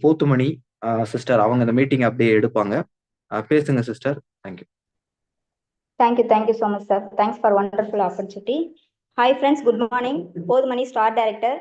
போத்துமணி sister அவங்க இந்த meeting அப்படியே எடுப்பாங்க. பேசுங்க sister. Thank you. Thank you so much, sir. Thanks for wonderful opportunity. Hi friends, good morning. போதுமணி star director.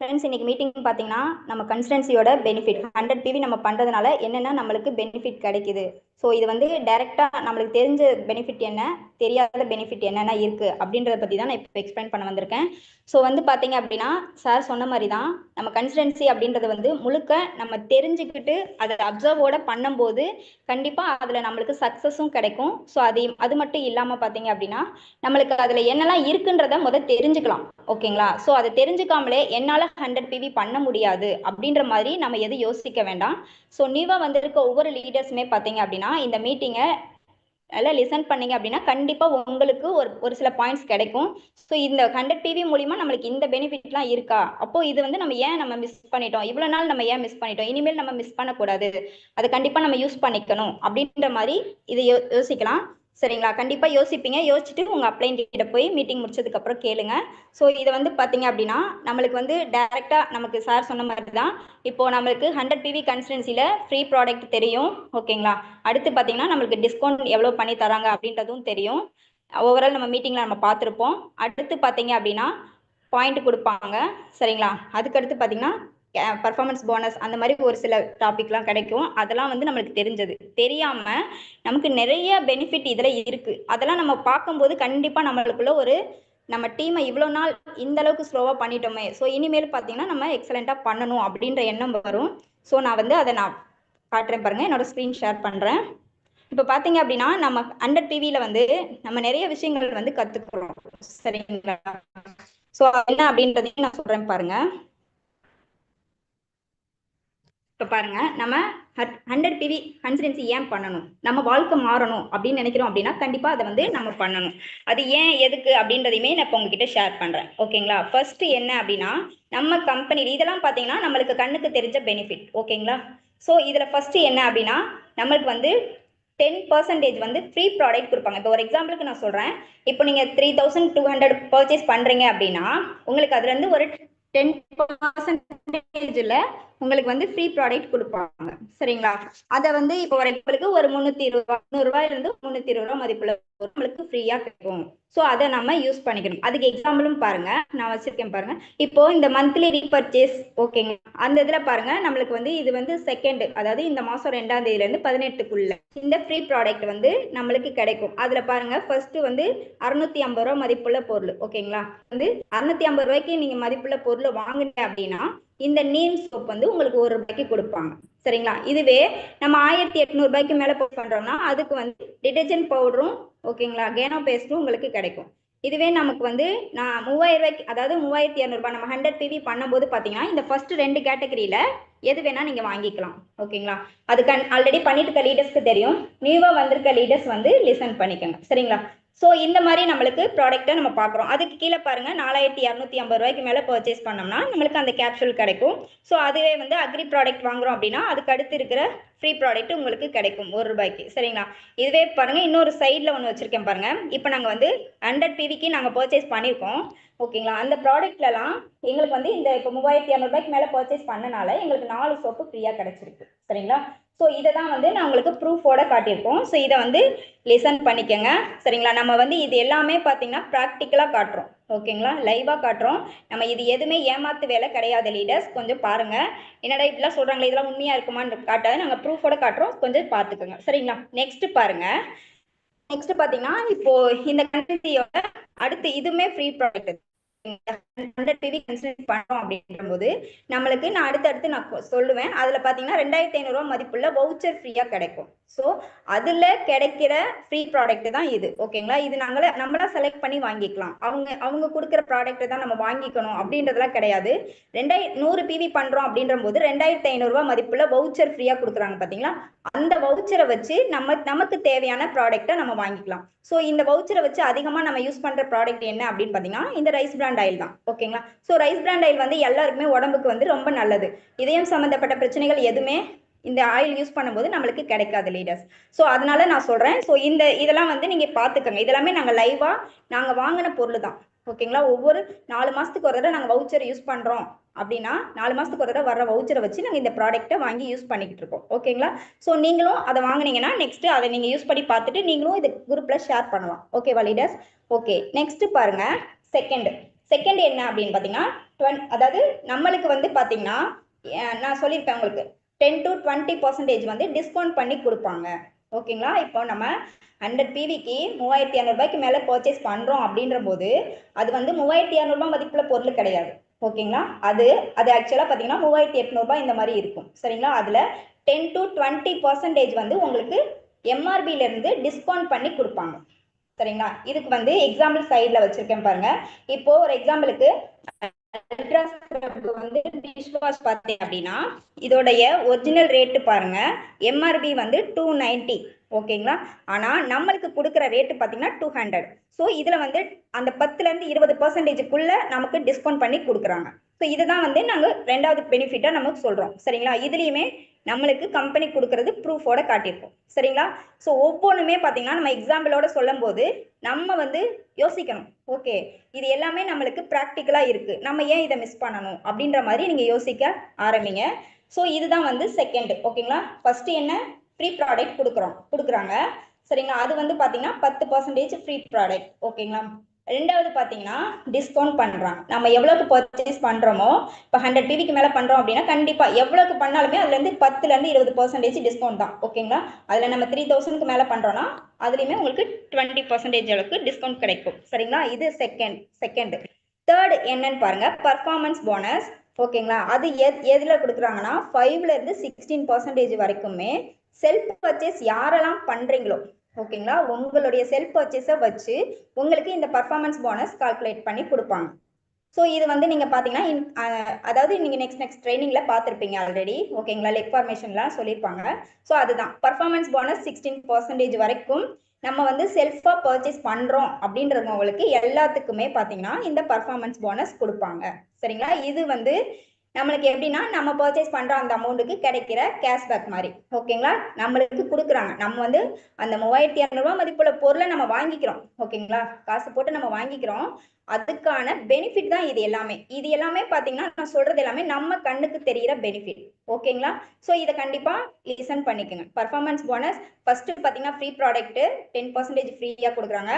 Friends, இன்னைக்கு meeting பார்த்தீங்கன்னா நம்ம கன்சல்டன்சியோட பெனிஃபிட் 100 PV நம்ம பண்ணுறதுனால என்னென்ன நம்மளுக்கு பெனிஃபிட் கிடைக்குது. ஸோ இது வந்து டைரெக்டாக நம்மளுக்கு தெரிஞ்ச பெனிஃபிட் என்ன, தெரியாத பெனிஃபிட் என்னென்ன இருக்குது அப்படின்றத பற்றி தான் நான் இப்போ எக்ஸ்பிளைன் பண்ண வந்திருக்கேன். ஸோ வந்து பார்த்தீங்க அப்படின்னா சார் சொன்ன மாதிரி தான் நம்ம கன்சல்டன்சி அப்படின்றது வந்து முழுக்க நம்ம தெரிஞ்சுக்கிட்டு அதை அப்சர்வோட பண்ணும்போது கண்டிப்பாக அதில் நம்மளுக்கு சக்ஸஸும் கிடைக்கும். ஸோ அது மட்டும் இல்லாமல் பார்த்தீங்க அப்படின்னா நம்மளுக்கு அதில் என்னெல்லாம் இருக்குன்றத தெரிஞ்சுக்கலாம். ஓகேங்களா? ஸோ அதை தெரிஞ்சுக்காமலே என்னால் 100 PV பண்ண முடியாது அப்படின்ற மாதிரி நம்ம எதுவும் யோசிக்க வேண்டாம். ஸோ நியூவாக வந்திருக்க ஒவ்வொரு லீடர்ஸுமே பார்த்தீங்க அப்படின்னா இந்த மீட்டிங்கை எல்லாம் லிசன் பண்ணீங்க அப்படின்னா கண்டிப்பாக உங்களுக்கு ஒரு சில பாயிண்ட்ஸ் கிடைக்கும். ஸோ இந்த 100 PV மூலிமா நம்மளுக்கு இந்த பெனிஃபிட்லாம் இருக்கா, அப்போ இது வந்து நம்ம மிஸ் பண்ணிட்டோம், இவ்வளோ நாள் நம்ம ஏன் மிஸ் பண்ணிட்டோம், இனிமேல் நம்ம மிஸ் பண்ணக்கூடாது, அதை கண்டிப்பாக நம்ம யூஸ் பண்ணிக்கணும் அப்படின்ற மாதிரி இதை யோசிக்கலாம். சரிங்களா? கண்டிப்பா யோசிப்பீங்க. யோசிச்சுட்டு உங்க அப்ளைன் கிட்ட போய் மீட்டிங் முடிச்சதுக்கு அப்புறம் கேளுங்க. ஸோ இதை வந்து பாத்தீங்க அப்படின்னா நம்மளுக்கு வந்து டைரக்டா நமக்கு சார் சொன்ன மாதிரி தான் இப்போ நம்மளுக்கு 100 PV கன்சல்டன்சில ஃப்ரீ ப்ராடக்ட் தெரியும். ஓகேங்களா? அடுத்து பாத்தீங்கன்னா நம்மளுக்கு டிஸ்கவுண்ட் எவ்வளவு பண்ணி தராங்க அப்படின்றதும் தெரியும். ஓவரால் நம்ம மீட்டிங்ல நம்ம பார்த்துருப்போம். அடுத்து பாத்தீங்க அப்படின்னா பாயிண்ட் கொடுப்பாங்க. சரிங்களா? அதுக்கடுத்து பாத்தீங்கன்னா பர்ஃபார்மன்ஸ் போனஸ் அந்த மாதிரி ஒரு சில டாபிக்லாம் கிடைக்கும். அதெல்லாம் வந்து நம்மளுக்கு தெரிஞ்சது. தெரியாம நமக்கு நிறைய பெனிஃபிட் இதுல இருக்கு. அதெல்லாம் நம்ம பார்க்கும்போது கண்டிப்பா நம்மளுக்குள்ள நம்ம டீமை இவ்வளோ நாள் இந்த அளவுக்கு ஸ்லோவா பண்ணிட்டோமே, ஸோ இனிமேல் பார்த்தீங்கன்னா நம்ம எக்ஸலண்டா பண்ணணும் அப்படின்ற எண்ணம் வரும். ஸோ நான் வந்து அதை காட்டுறேன் பாருங்க, என்னோட ஸ்க்ரீன் ஷேர் பண்றேன். இப்போ பார்த்தீங்க அப்படின்னா நம்ம 100 PVல வந்து நம்ம நிறைய விஷயங்கள் வந்து கத்துக்கிறோம். சரிங்களா? ஸோ என்ன அப்படின்றதையும் நான் சொல்றேன் பாருங்க. இப்போ பாருங்க, நம்ம 100 PV கன்சல்டன்சி ஏன் பண்ணணும், நம்ம வாழ்க்கை மாறணும் அப்படின்னு நினைக்கிறோம் அப்படின்னா கண்டிப்பா அதை வந்து நம்ம பண்ணணும். அது ஏன் எதுக்கு அப்படின்றதையுமே நான் இப்போ உங்ககிட்ட ஷேர் பண்றேன். ஓகேங்களா? ஃபர்ஸ்ட் என்ன அப்படின்னா நம்ம கம்பெனி இதெல்லாம் பார்த்தீங்கன்னா நம்மளுக்கு கண்ணுக்கு தெரிஞ்ச பெனிஃபிட். ஓகேங்களா? ஸோ இதுல ஃபர்ஸ்ட் என்ன அப்படின்னா நம்மளுக்கு வந்து 10% வந்து ஃப்ரீ ப்ராடக்ட் கொடுப்பாங்க. இப்போ ஒரு எக்ஸாம்பிளுக்கு நான் சொல்றேன். இப்போ நீங்க 3200 பர்ச்சேஸ் பண்றீங்க அப்படின்னா உங்களுக்கு அதுல இருந்து ஒரு 10%ல உங்களுக்கு வந்து ஃப்ரீ ப்ராடக்ட் கொடுப்பாங்க. சரிங்களா? அதை வந்து இப்போ ஒரு எக்ஸாம்பிளுக்கு ஒரு 320 ரூபாயில இருந்து 320 ரூபாய் மதிப்புல நம்மளுக்கு ஃப்ரீயா கிடைக்கும். ஸோ அதை நம்ம யூஸ் பண்ணிக்கணும். அதுக்கு எக்ஸாம்பிளும் பாருங்க, நான் வச்சிருக்கேன் பாருங்க. இப்போ இந்த மந்த்லி ரீபர்ச்சேஸ், ஓகேங்க, அந்த இதுல பாருங்க நம்மளுக்கு வந்து இது வந்து செகண்ட், அதாவது இந்த மாசம் 2ஆம் தேதியில இருந்து 18க்குள்ள இந்த ஃப்ரீ ப்ராடக்ட் வந்து நம்மளுக்கு கிடைக்கும். அதுல பாருங்க ஃபர்ஸ்ட் வந்து 650 ரூபாய் மதிப்புள்ள பொருள். ஓகேங்களா? வந்து 650 ரூபாய்க்கு நீங்க மதிப்புள்ள பொருள் வாங்குனீங்க அப்படின்னா இந்த நீம் சோப் வந்து உங்களுக்கு 1 ரூபாய்க்கு கொடுப்பாங்க. சரிங்களா? இதுவே நம்ம 1800 ரூபாய்க்கு மேல பண்றோம்னா அதுக்கு வந்து டிடர்ஜென்ட் பவுடரும், ஓகேங்களா, கேனோ பேஸ்டும் உங்களுக்கு கிடைக்கும். இதுவே நமக்கு வந்து நான் 3000 ரூபாய்க்கு, அதாவது 3200 ரூபாய் நம்ம 100 PV பண்ணும்போது பாத்தீங்கன்னா இந்த ஃபர்ஸ்ட் 2 கேட்டகரியில எது வேணா நீங்க வாங்கிக்கலாம். ஓகேங்களா? அதுக்கு ஆல்ரெடி பண்ணிட்டு இருக்க லீடர்ஸ்க்கு தெரியும். நியூவா வந்திருக்க லீடர்ஸ் வந்து லிசன் பண்ணிக்கோங்க. சரிங்களா? ஸோ இந்த மாதிரி நம்மளுக்கு ப்ராடக்ட்டை நம்ம பார்க்குறோம். அதுக்கு கீழே பாருங்க 4250 ரூபாய்க்கு மேலே பர்ச்சேஸ் பண்ணோம்னா நம்மளுக்கு அந்த கேப்சூல் கிடைக்கும். ஸோ அதுவே வந்து அக்ரி ப்ராடக்ட் வாங்குறோம் அப்படின்னா அதுக்கு அடுத்து இருக்கிற ஃப்ரீ ப்ராடக்ட் உங்களுக்கு கிடைக்கும் 1 ரூபாய்க்கு. சரிங்களா? இதுவே பாருங்க இன்னொரு சைடில் ஒன்று வச்சிருக்கேன் பாருங்க. இப்போ நாங்கள் வந்து 100 PVக்கு நாங்கள் பர்ச்சேஸ் பண்ணியிருக்கோம். ஓகேங்களா? அந்த ப்ராடக்ட்லலாம் எங்களுக்கு வந்து இந்த இப்போ 3200 ரூபாய்க்கு மேலே பர்ச்சேஸ் பண்ணனால எங்களுக்கு 4 சோப்பு ஃப்ரீயாக கிடைச்சிருக்கு. சரிங்களா? ஸோ இதை தான் வந்து நான் உங்களுக்கு ப்ரூஃபோட காட்டியிருக்கோம். ஸோ இதை வந்து லிசன் பண்ணிக்கங்க. சரிங்களா? நம்ம வந்து இது எல்லாமே பார்த்தீங்கன்னா ப்ராக்டிக்கலாக காட்டுறோம். ஓகேங்களா? லைவாக காட்டுறோம். நம்ம இது எதுவுமே ஏமாத்து வேலை கிடையாது லீடர்ஸ். கொஞ்சம் பாருங்க, என்னடா இப்படிலாம் சொல்றாங்களே, இதெல்லாம் உண்மையா இருக்குமான்னு காட்டாது, நாங்கள் ப்ரூஃபோட காட்டுறோம். கொஞ்சம் பார்த்துக்கோங்க. சரிங்களா? நெக்ஸ்ட் பாருங்க. நெக்ஸ்ட் பார்த்தீங்கன்னா இப்போ இந்த கண்டென்சியோட அடுத்து இதுவுமே ஃப்ரீ ப்ராடக்ட் 100 PV கன்சிடர் பண்றோம் அப்படின்ற போது நம்மளுக்கு நான் அடுத்தடுத்து நான் சொல்லுவேன். அதுல பாத்தீங்கன்னா 2500 ரூபாய் மதிப்புள்ள வவுச்சர் ஃப்ரீயா கிடைக்கும். ஸோ அதுல கிடைக்கிற ஃப்ரீ ப்ராடக்ட் தான் இது. ஓகேங்களா? இது நம்மளா செலக்ட் பண்ணி வாங்கிக்கலாம். அவங்க கொடுக்குற ப்ராடக்ட் தான் நம்ம வாங்கிக்கணும் அப்படின்றதுலாம் கிடையாது. 100 PV பண்றோம் அப்படின்ற போது 2500 ரூபாய் மதிப்புள்ள வவுச்சர் ஃப்ரீயா கொடுக்குறாங்க பாத்தீங்களா? அந்த வவுச்சரை வச்சு நமக்கு தேவையான ப்ராடக்ட்டை நம்ம வாங்கிக்கலாம். ஸோ இந்த வவுச்சரை வச்சு அதிகமாக நம்ம யூஸ் பண்ற ப்ராடக்ட் என்ன அப்படின்னு பார்த்தீங்கன்னா இந்த ரைஸ் பிராண்ட் ஆயில் தான். ஓகேங்களா? ஸோ ரைஸ் பிராண்ட் ஆயில் வந்து எல்லாருக்குமே உடம்புக்கு வந்து ரொம்ப நல்லது. இதயம் சம்பந்தப்பட்ட பிரச்சனைகள் எதுவுமே இந்த ஆயில் யூஸ் பண்ணும்போது நம்மளுக்கு கிடைக்காது லீடர்ஸ். ஸோ அதனால நான் சொல்றேன். ஸோ இதெல்லாம் வந்து நீங்க பாத்துக்கோங்க. இதெல்லாமே நாங்கள் லைவா நாங்கள் வாங்கின பொருள் தான். ஓகேங்களா? ஒவ்வொரு 4 மாசத்துக்கு ஒரு தடவை நாங்கள் வவுச்சர் யூஸ் பண்றோம் அப்படின்னா 4 மாசத்துக்கு ஒரு தடவை வர வவுச்சரை வச்சு நாங்கள் இந்த ப்ராடக்ட்டை வாங்கி யூஸ் பண்ணிக்கிட்டு இருக்கோம். ஓகேங்களா? ஸோ நீங்களும் அதை வாங்கினீங்கன்னா நெக்ஸ்ட் அதை நீங்க யூஸ் பண்ணி பார்த்துட்டு நீங்களும் இது குரூப்ல ஷேர் பண்ணலாம். ஓகேவா லீடர்ஸ்? ஓகே, நெக்ஸ்ட் பாருங்க. செகண்ட் என்ன அப்படின்னு பாத்தீங்கன்னா, அதாவது நம்மளுக்கு வந்து பாத்தீங்கன்னா நான் சொல்லியிருப்பேன் உங்களுக்கு 10 to 20% வந்து டிஸ்கவுண்ட் பண்ணி கொடுப்பாங்க. ஓகேங்களா? இப்போ நம்ம 100 PVக்கு 3200 ரூபாய்க்கு மேல பர்ச்சேஸ் பண்றோம் அப்படின்ற போது அது வந்து 3200 ரூபாய் மதிப்புள்ள பொருள் கிடையாது. ஓகேங்களா? அது ஆக்சுவலா பாத்தீங்கன்னா 3800 ரூபாய் இந்த மாதிரி இருக்கும். சரிங்களா? அதுல 10 to 20% வந்து உங்களுக்கு MRPல இருந்து டிஸ்கவுண்ட் பண்ணி கொடுப்பாங்க. சரிங்களா? இதுக்கு வந்து எக்ஸாம்பிள் சைட்ல வச்சிருக்கேன் பாருங்க. இப்போ ஒரு எக்ஸாம்பிளுக்கு வந்து டிஷ் வாஷ் பார்த்தீங்க அப்படின்னா இதோடைய ஒரிஜினல் ரேட்டு பாருங்க, எம்ஆர்பி வந்து 290. ஓகேங்களா? ஆனா நம்மளுக்கு கொடுக்குற ரேட்டு பார்த்தீங்கன்னா 200. ஸோ இதுல வந்து அந்த 10% 20%க்குள்ள நமக்கு டிஸ்கவுண்ட் பண்ணி கொடுக்குறாங்க. ஸோ இதுதான் வந்து நாங்க ரெண்டாவது பெனிஃபிட்டா நமக்கு சொல்றோம். சரிங்களா? இதுலயுமே நம்மளுக்கு கம்பெனி கொடுக்கறது ப்ரூஃபோட காட்டியிருக்கோம். சரிங்களா? ஸோ ஒவ்வொன்றுமே பார்த்தீங்கன்னா நம்ம எக்ஸாம்பிளோட சொல்லும் போது நம்ம வந்து யோசிக்கணும். ஓகே, இது எல்லாமே நம்மளுக்கு ப்ராக்டிக்கலா இருக்கு, நம்ம ஏன் இதை மிஸ் பண்ணணும் அப்படின்ற மாதிரி நீங்க யோசிக்க ஆரம்பிங்க. ஸோ இதுதான் வந்து செகண்ட். ஓகேங்களா? ஃபர்ஸ்ட் என்ன, ஃப்ரீ ப்ராடக்ட் கொடுக்குறாங்க. சரிங்களா? அது வந்து பாத்தீங்கன்னா 10% ஃப்ரீ ப்ராடக்ட். ஓகேங்களா? ரெண்டாவது பாத்தீங்கன்னா டிஸ்கவுண்ட் பண்றாங்க. நம்ம எவ்வளவுக்கு பர்ச்சேஸ் பண்றோமோ, இப்போ 100 PVக்கு மேல பண்றோம் அப்படின்னா கண்டிப்பா எவ்வளவுக்கு பண்ணாலுமே அதுல இருந்து 10ல இருந்து 20% டிஸ்கவுண்ட் தான். ஓகேங்களா? அதுல நம்ம 3000க்கு மேல பண்றோம்னா அதுலயுமே உங்களுக்கு 20% அளவுக்கு டிஸ்கவுண்ட் கிடைக்கும். சரிங்களா? இது செகண்ட். தேர்ட் என்னன்னு பாருங்க, பர்ஃபார்மன்ஸ் போனஸ். ஓகேங்களா? அது எதுல கொடுக்குறாங்கன்னா 5ல இருந்து 16% வரைக்குமே செல்ஃப் பர்ச்சேஸ் யாரெல்லாம் பண்றீங்களோ, ஓகேங்களா, உங்களுடைய செல்ஃப் பர்ச்சேஸை வச்சு உங்களுக்கு இந்த பர்ஃபார்மன்ஸ் போனஸ் கால்குலேட் பண்ணி கொடுப்பாங்க. ஸோ இது வந்து நீங்க பாத்தீங்கன்னா அதாவது நீங்க நெக்ஸ்ட் ட்ரைனிங்ல பார்த்துருப்பீங்க ஆல்ரெடி. ஓகேங்களா? லெக் ஃபார்மேஷன்லாம் சொல்லியிருப்பாங்க. ஸோ அதுதான் பர்ஃபார்மன்ஸ் போனஸ் 16% வரைக்கும் நம்ம வந்து செல்ஃபா பர்ச்சேஸ் பண்றோம் அப்படின்றவங்களுக்கு எல்லாத்துக்குமே பாத்தீங்கன்னா இந்த பர்ஃபார்மன்ஸ் போனஸ் கொடுப்பாங்க. சரிங்களா? இது வந்து நம்மளுக்கு எப்படின்னா நம்ம பர்ச்சேஸ் பண்ற அந்த அமௌண்ட்டுக்கு கிடைக்கிற கேஷ்பேக் மாதிரி. ஓகேங்களா? நம்மளுக்கு கொடுக்குறாங்க. நம்ம வந்து அந்த 3200 ரூபாய் மதிப்புள்ள பொருளை நம்ம வாங்கிக்கிறோம். ஓகேங்களா? காசு போட்டு நம்ம வாங்கிக்கிறோம். அதுக்கான பெனிஃபிட் தான் இது எல்லாமே. இது எல்லாமே பாத்தீங்கன்னா நான் சொல்றது எல்லாமே நம்ம கண்ணுக்கு தெரிகிற பெனிஃபிட். ஓகேங்களா? ஸோ இதை கண்டிப்பா லிசன் பண்ணிக்கோங்க. பர்ஃபார்மன்ஸ் போனஸ் ஃபர்ஸ்ட் பாத்தீங்கன்னா ஃப்ரீ ப்ராடக்ட் 10% ஃப்ரீயா கொடுக்குறாங்க.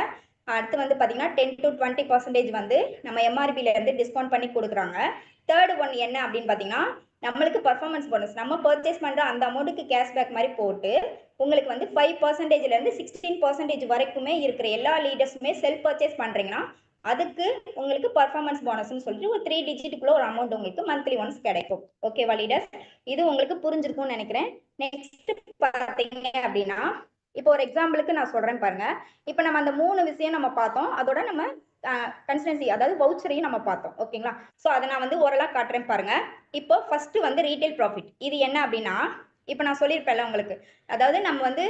அடுத்து வந்து பாத்தீங்கன்னா 10 to 20% வந்து நம்ம எம்ஆர்பில இருந்து டிஸ்கவுண்ட் பண்ணி கொடுக்குறாங்க. தேர்ட் ஒன் என்ன அப்படின்னு பாத்தீங்கன்னா நம்மளுக்கு பர்ஃபார்மன்ஸ் போனஸ் நம்ம பர்ச்சேஸ் பண்ற அந்த அமௌண்ட்டுக்கு கேஷ்பேக் மாதிரி போட்டு உங்களுக்கு வந்து 5%ல இருந்து 16% வரைக்குமே இருக்கிற எல்லா லீடர்ஸுமே செல்ஃப் பர்ச்சேஸ் பண்றீங்கன்னா அதுக்கு உங்களுக்கு பர்ஃபார்மன்ஸ் போனஸ்னு சொல்லிட்டு ஒரு 3 டிஜிட்டுக்குள்ள ஒரு அமௌண்ட் உங்களுக்கு மந்த்லி ஒன்ஸ் கிடைக்கும். ஓகேவா லீடர்ஸ்? இது உங்களுக்கு புரிஞ்சிருக்கும்னு நினைக்கிறேன். நெக்ஸ்ட் பாத்தீங்க அப்படின்னா இப்போ ஒரு எக்ஸாம்பிளுக்கு நான் சொல்றேன் பாருங்க. இப்போ நம்ம அந்த 3 விஷயம் நம்ம பார்த்தோம், அதோட நம்ம கன்சிஸ்டன்சி அதாவது வவுச்சரையும் நம்ம பார்த்தோம். ஓகேங்களா? ஸோ அதை நான் வந்து ஓரலா காட்டுறேன் பாருங்க. இப்போ ஃபர்ஸ்ட் வந்து ரீட்டைல் ப்ராஃபிட். இது என்ன அப்படின்னா இப்போ நான் சொல்லியிருப்பேன்ல உங்களுக்கு, அதாவது நம்ம வந்து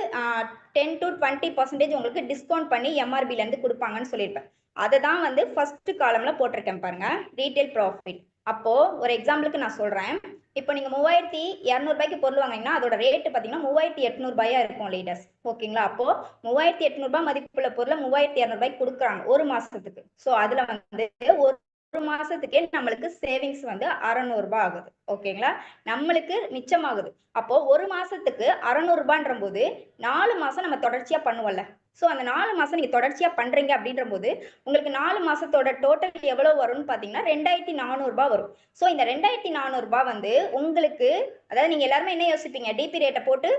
10 to 20% உங்களுக்கு டிஸ்கவுண்ட் பண்ணி எம்ஆர்பில இருந்து கொடுப்பாங்கன்னு சொல்லியிருப்பேன். அதை தான் வந்து ஃபர்ஸ்ட் காலம்ல போட்டிருக்கேன் பாருங்க, ரீட்டைல் ப்ராஃபிட். அப்போ ஒரு எக்ஸாம்பிளுக்கு நான் சொல்றேன். இப்போ நீங்க 3200 ரூபாய்க்கு பொருள் வாங்கினீங்கன்னா அதோட ரேட் பாத்தீங்கன்னா 3800 ரூபாயா இருக்கும் லீடர்ஸ். ஓகேங்களா? அப்போ 3800 ரூபாய் மதிப்புள்ள பொருளை 3200 ரூபாய்க்கு கொடுக்குறாங்க ஒரு மாசத்துக்கு. ஸோ அதுல வந்து ஒரு மாசத்துக்கே நம்மளுக்கு சேவிங்ஸ் வந்து 600 ரூபாய் ஆகுது. ஓகேங்களா? நம்மளுக்கு மிச்சமாகுது. அப்போ ஒரு மாசத்துக்கு 600 ரூபான்ற போது 4 மாசம் நம்ம தொடர்ச்சியா பண்ணுவோம்ல. ஸோ அந்த 4 மாசம் நீங்க தொடர்ச்சியா பண்றீங்க அப்படின்ற போது உங்களுக்கு 4 மாசத்தோட டோட்டல் எவ்வளவு வரும்னு பாத்தீங்கன்னா 2400 ரூபாய் வரும். ஸோ இந்த 2400 ரூபாய் வந்து உங்களுக்கு, அதாவது நீங்க எல்லாருமே என்ன யோசிப்பீங்க, டிபி ரேட்டை போட்டு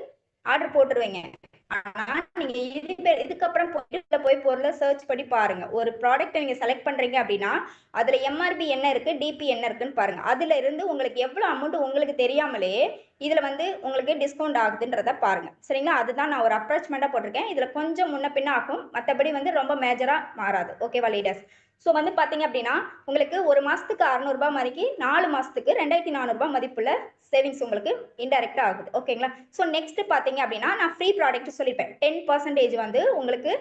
ஆர்டர் போட்டுருவீங்க. ஆனா நீங்க இதுக்கப்புறம் போய் பொருளை சர்ச் பண்ணி பாருங்க. ஒரு ப்ராடக்ட் நீங்க செலக்ட் பண்றீங்க அப்படின்னா அதுல எம்ஆர்பி என்ன இருக்கு, டிபி என்ன இருக்குன்னு பாருங்க. அதுல இருந்து உங்களுக்கு எவ்வளவு அமௌண்ட் உங்களுக்கு தெரியாமலே இதுல வந்து உங்களுக்கு டிஸ்கவுண்ட் ஆகுதுன்றத பாருங்க. சரிங்களா? அதுதான் நான் ஒரு அப்ரோச்மெண்டா போட்டிருக்கேன். இதுல கொஞ்சம் முன்ன பின்ன ஆகும், மற்றபடி வந்து ரொம்ப மேஜரா மாறாது. ஓகேவா லீடர்ஸ்? ஸோ வந்து பாத்தீங்க அப்படின்னா உங்களுக்கு ஒரு மாசத்துக்கு 600 ரூபாய் மதிக்கு 4 மாசத்துக்கு 2400 ரூபாய் மதிப்புள்ள சேவிங்ஸ் உங்களுக்கு இன்டைரக்டா ஆகுது. ஓகேங்களா? ஸோ நெக்ஸ்ட் பாத்தீங்க அப்படின்னா நான் ஃப்ரீ ப்ராடக்ட் சொல்லிப்பேன். 10% வந்து உங்களுக்கு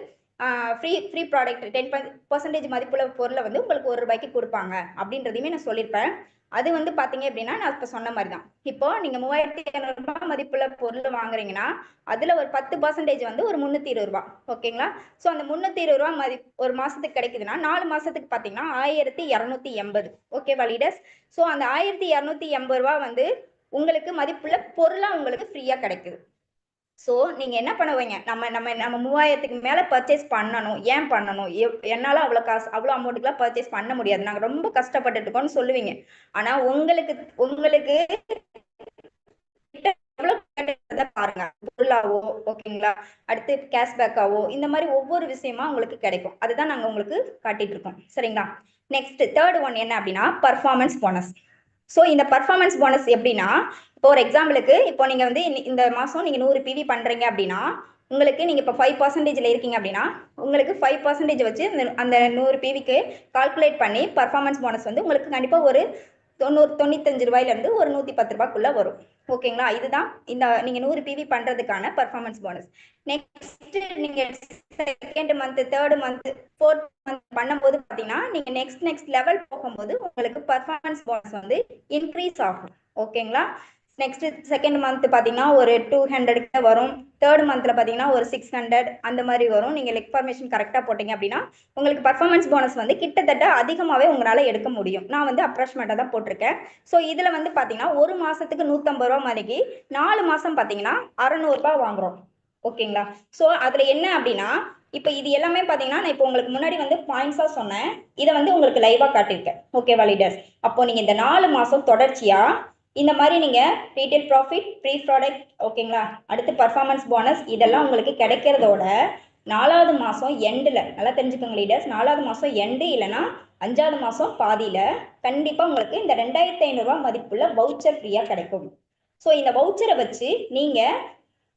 ஃப்ரீ ப்ராடக்ட் 10% மதிப்புள்ள பொருளை வந்து உங்களுக்கு ₹1 கொடுப்பாங்க அப்படின்றதையுமே நான் சொல்லியிருப்பேன். அது வந்து பாத்தீங்க அப்படின்னா நான் இப்ப சொன்ன மாதிரி தான். இப்போ நீங்க ₹3200 மதிப்புள்ள பொருள் வாங்குறீங்கன்னா அதுல ஒரு 10% வந்து ஒரு ₹320. ஓகேங்களா? ஸோ அந்த ₹320 ஒரு மாசத்துக்கு கிடைக்குதுன்னா 4 மாசத்துக்கு பாத்தீங்கன்னா 1280. ஓகேவா லீடர்ஸ்? ஸோ அந்த ₹1280 வந்து உங்களுக்கு மதிப்புள்ள பொருளா உங்களுக்கு ஃப்ரீயா கிடைக்குது. ஸோ நீங்க என்ன பண்ணுவீங்க, நம்ம நம்ம நம்ம 3000க்கு மேல பர்ச்சேஸ் பண்ணணும். ஏன் பண்ணணும்? என்னால அவ்வளோ அமௌண்ட்டுக்குலாம் பர்ச்சேஸ் பண்ண முடியாது. நாங்க ரொம்ப கஷ்டப்பட்டுட்டு இருக்கோம்னு சொல்லுவீங்க. ஆனா உங்களுக்கு உங்களுக்கு எவ்வளவு கிடைக்குதுன்றத பாருங்க. பொருளாவோ, ஓகேங்களா? அடுத்து கேஷ்பேக்காவோ இந்த மாதிரி ஒவ்வொரு விஷயமா உங்களுக்கு கிடைக்கும். அதுதான் நாங்க உங்களுக்கு காட்டிட்டு இருக்கோம். சரிங்களா? நெக்ஸ்ட் தேர்ட் ஒன் என்ன அப்படின்னா பர்ஃபார்மன்ஸ் போனஸ். ஸோ இந்த பர்ஃபார்மன்ஸ் போனஸ் எப்படின்னா, இப்போ ஒரு எக்ஸாம்பிளுக்கு இப்போ நீங்க வந்து இந்த மாசம் நீங்க 100 பிவி பண்றீங்க அப்படின்னா உங்களுக்கு நீங்க இப்போ 5%ல இருக்கீங்க அப்படின்னா உங்களுக்கு 5% வச்சு அந்த 100 பிவிக்கு கால்குலேட் பண்ணி பர்ஃபார்மன்ஸ் போனஸ் வந்து உங்களுக்கு கண்டிப்பா ஒரு ₹95 இருந்து ஒரு ₹110 வரும். ஓகேங்களா? இதுதான் இந்த நீங்க 100 பிவி பண்றதுக்கான பர்ஃபார்மன்ஸ் போனஸ். நெக்ஸ்ட் நீங்க second month, third month, fourth month பண்ணும்போது பாத்தீங்கன்னா நீங்க நெக்ஸ்ட் லெவல் போகும்போது உங்களுக்கு பர்ஃபார்மன்ஸ் போனஸ் வந்து இன்க்ரீஸ் ஆகும். ஓகேங்களா? நெக்ஸ்ட் செகண்ட் மந்த் பாத்தீங்கன்னா ஒரு 200 வரும். தேர்ட் மந்த்ல பாத்தீங்கன்னா ஒரு 600 அந்த மாதிரி வரும். நீங்க இன்ஃபர்மேஷன் கரெக்டா போட்டீங்க அப்படின்னா உங்களுக்கு பர்ஃபார்மன்ஸ் போனஸ் வந்து கிட்டத்தட்ட அதிகமாவே உங்களால எடுக்க முடியும். நான் வந்து அப்ராக்சிமேட்டா தான் போட்டிருக்கேன். ஸோ இதுல வந்து பாத்தீங்கன்னா ஒரு மாசத்துக்கு ₹150 மாதிரிக்கு 4 மாசம் பாத்தீங்கன்னா ₹600 வாங்குறோம். ஓகேங்களா? ஸோ அதுல என்ன அப்படின்னா இப்போ இது எல்லாமே பாத்தீங்கன்னா நான் இப்போ உங்களுக்கு முன்னாடி வந்து பாயிண்ட்ஸா சொன்னேன். இதை வந்து உங்களுக்கு லைவா காட்டியிருக்கேன். ஓகேவா லீடர்ஸ்? அப்போ நீங்க இந்த 4 மாசம் தொடர்ச்சியா இந்த மாதிரி நீங்க ரீட்டைல் ப்ராஃபிட், ஃப்ரீ ப்ராடக்ட், ஓகேங்களா? அடுத்து பர்ஃபார்மன்ஸ் போனஸ் இதெல்லாம் உங்களுக்கு கிடைக்கிறதோட 4வது மாசம் எண்டில் நல்லா தெரிஞ்சுக்கோங்க லீடர்ஸ். 4வது மாசம் எண்டு இல்லைன்னா 5வது மாசம் பாதியில கண்டிப்பா உங்களுக்கு இந்த ₹2500 மதிப்புள்ள வவுச்சர் ஃப்ரீயா கிடைக்கும். ஸோ இந்த வவுச்சரை வச்சு நீங்க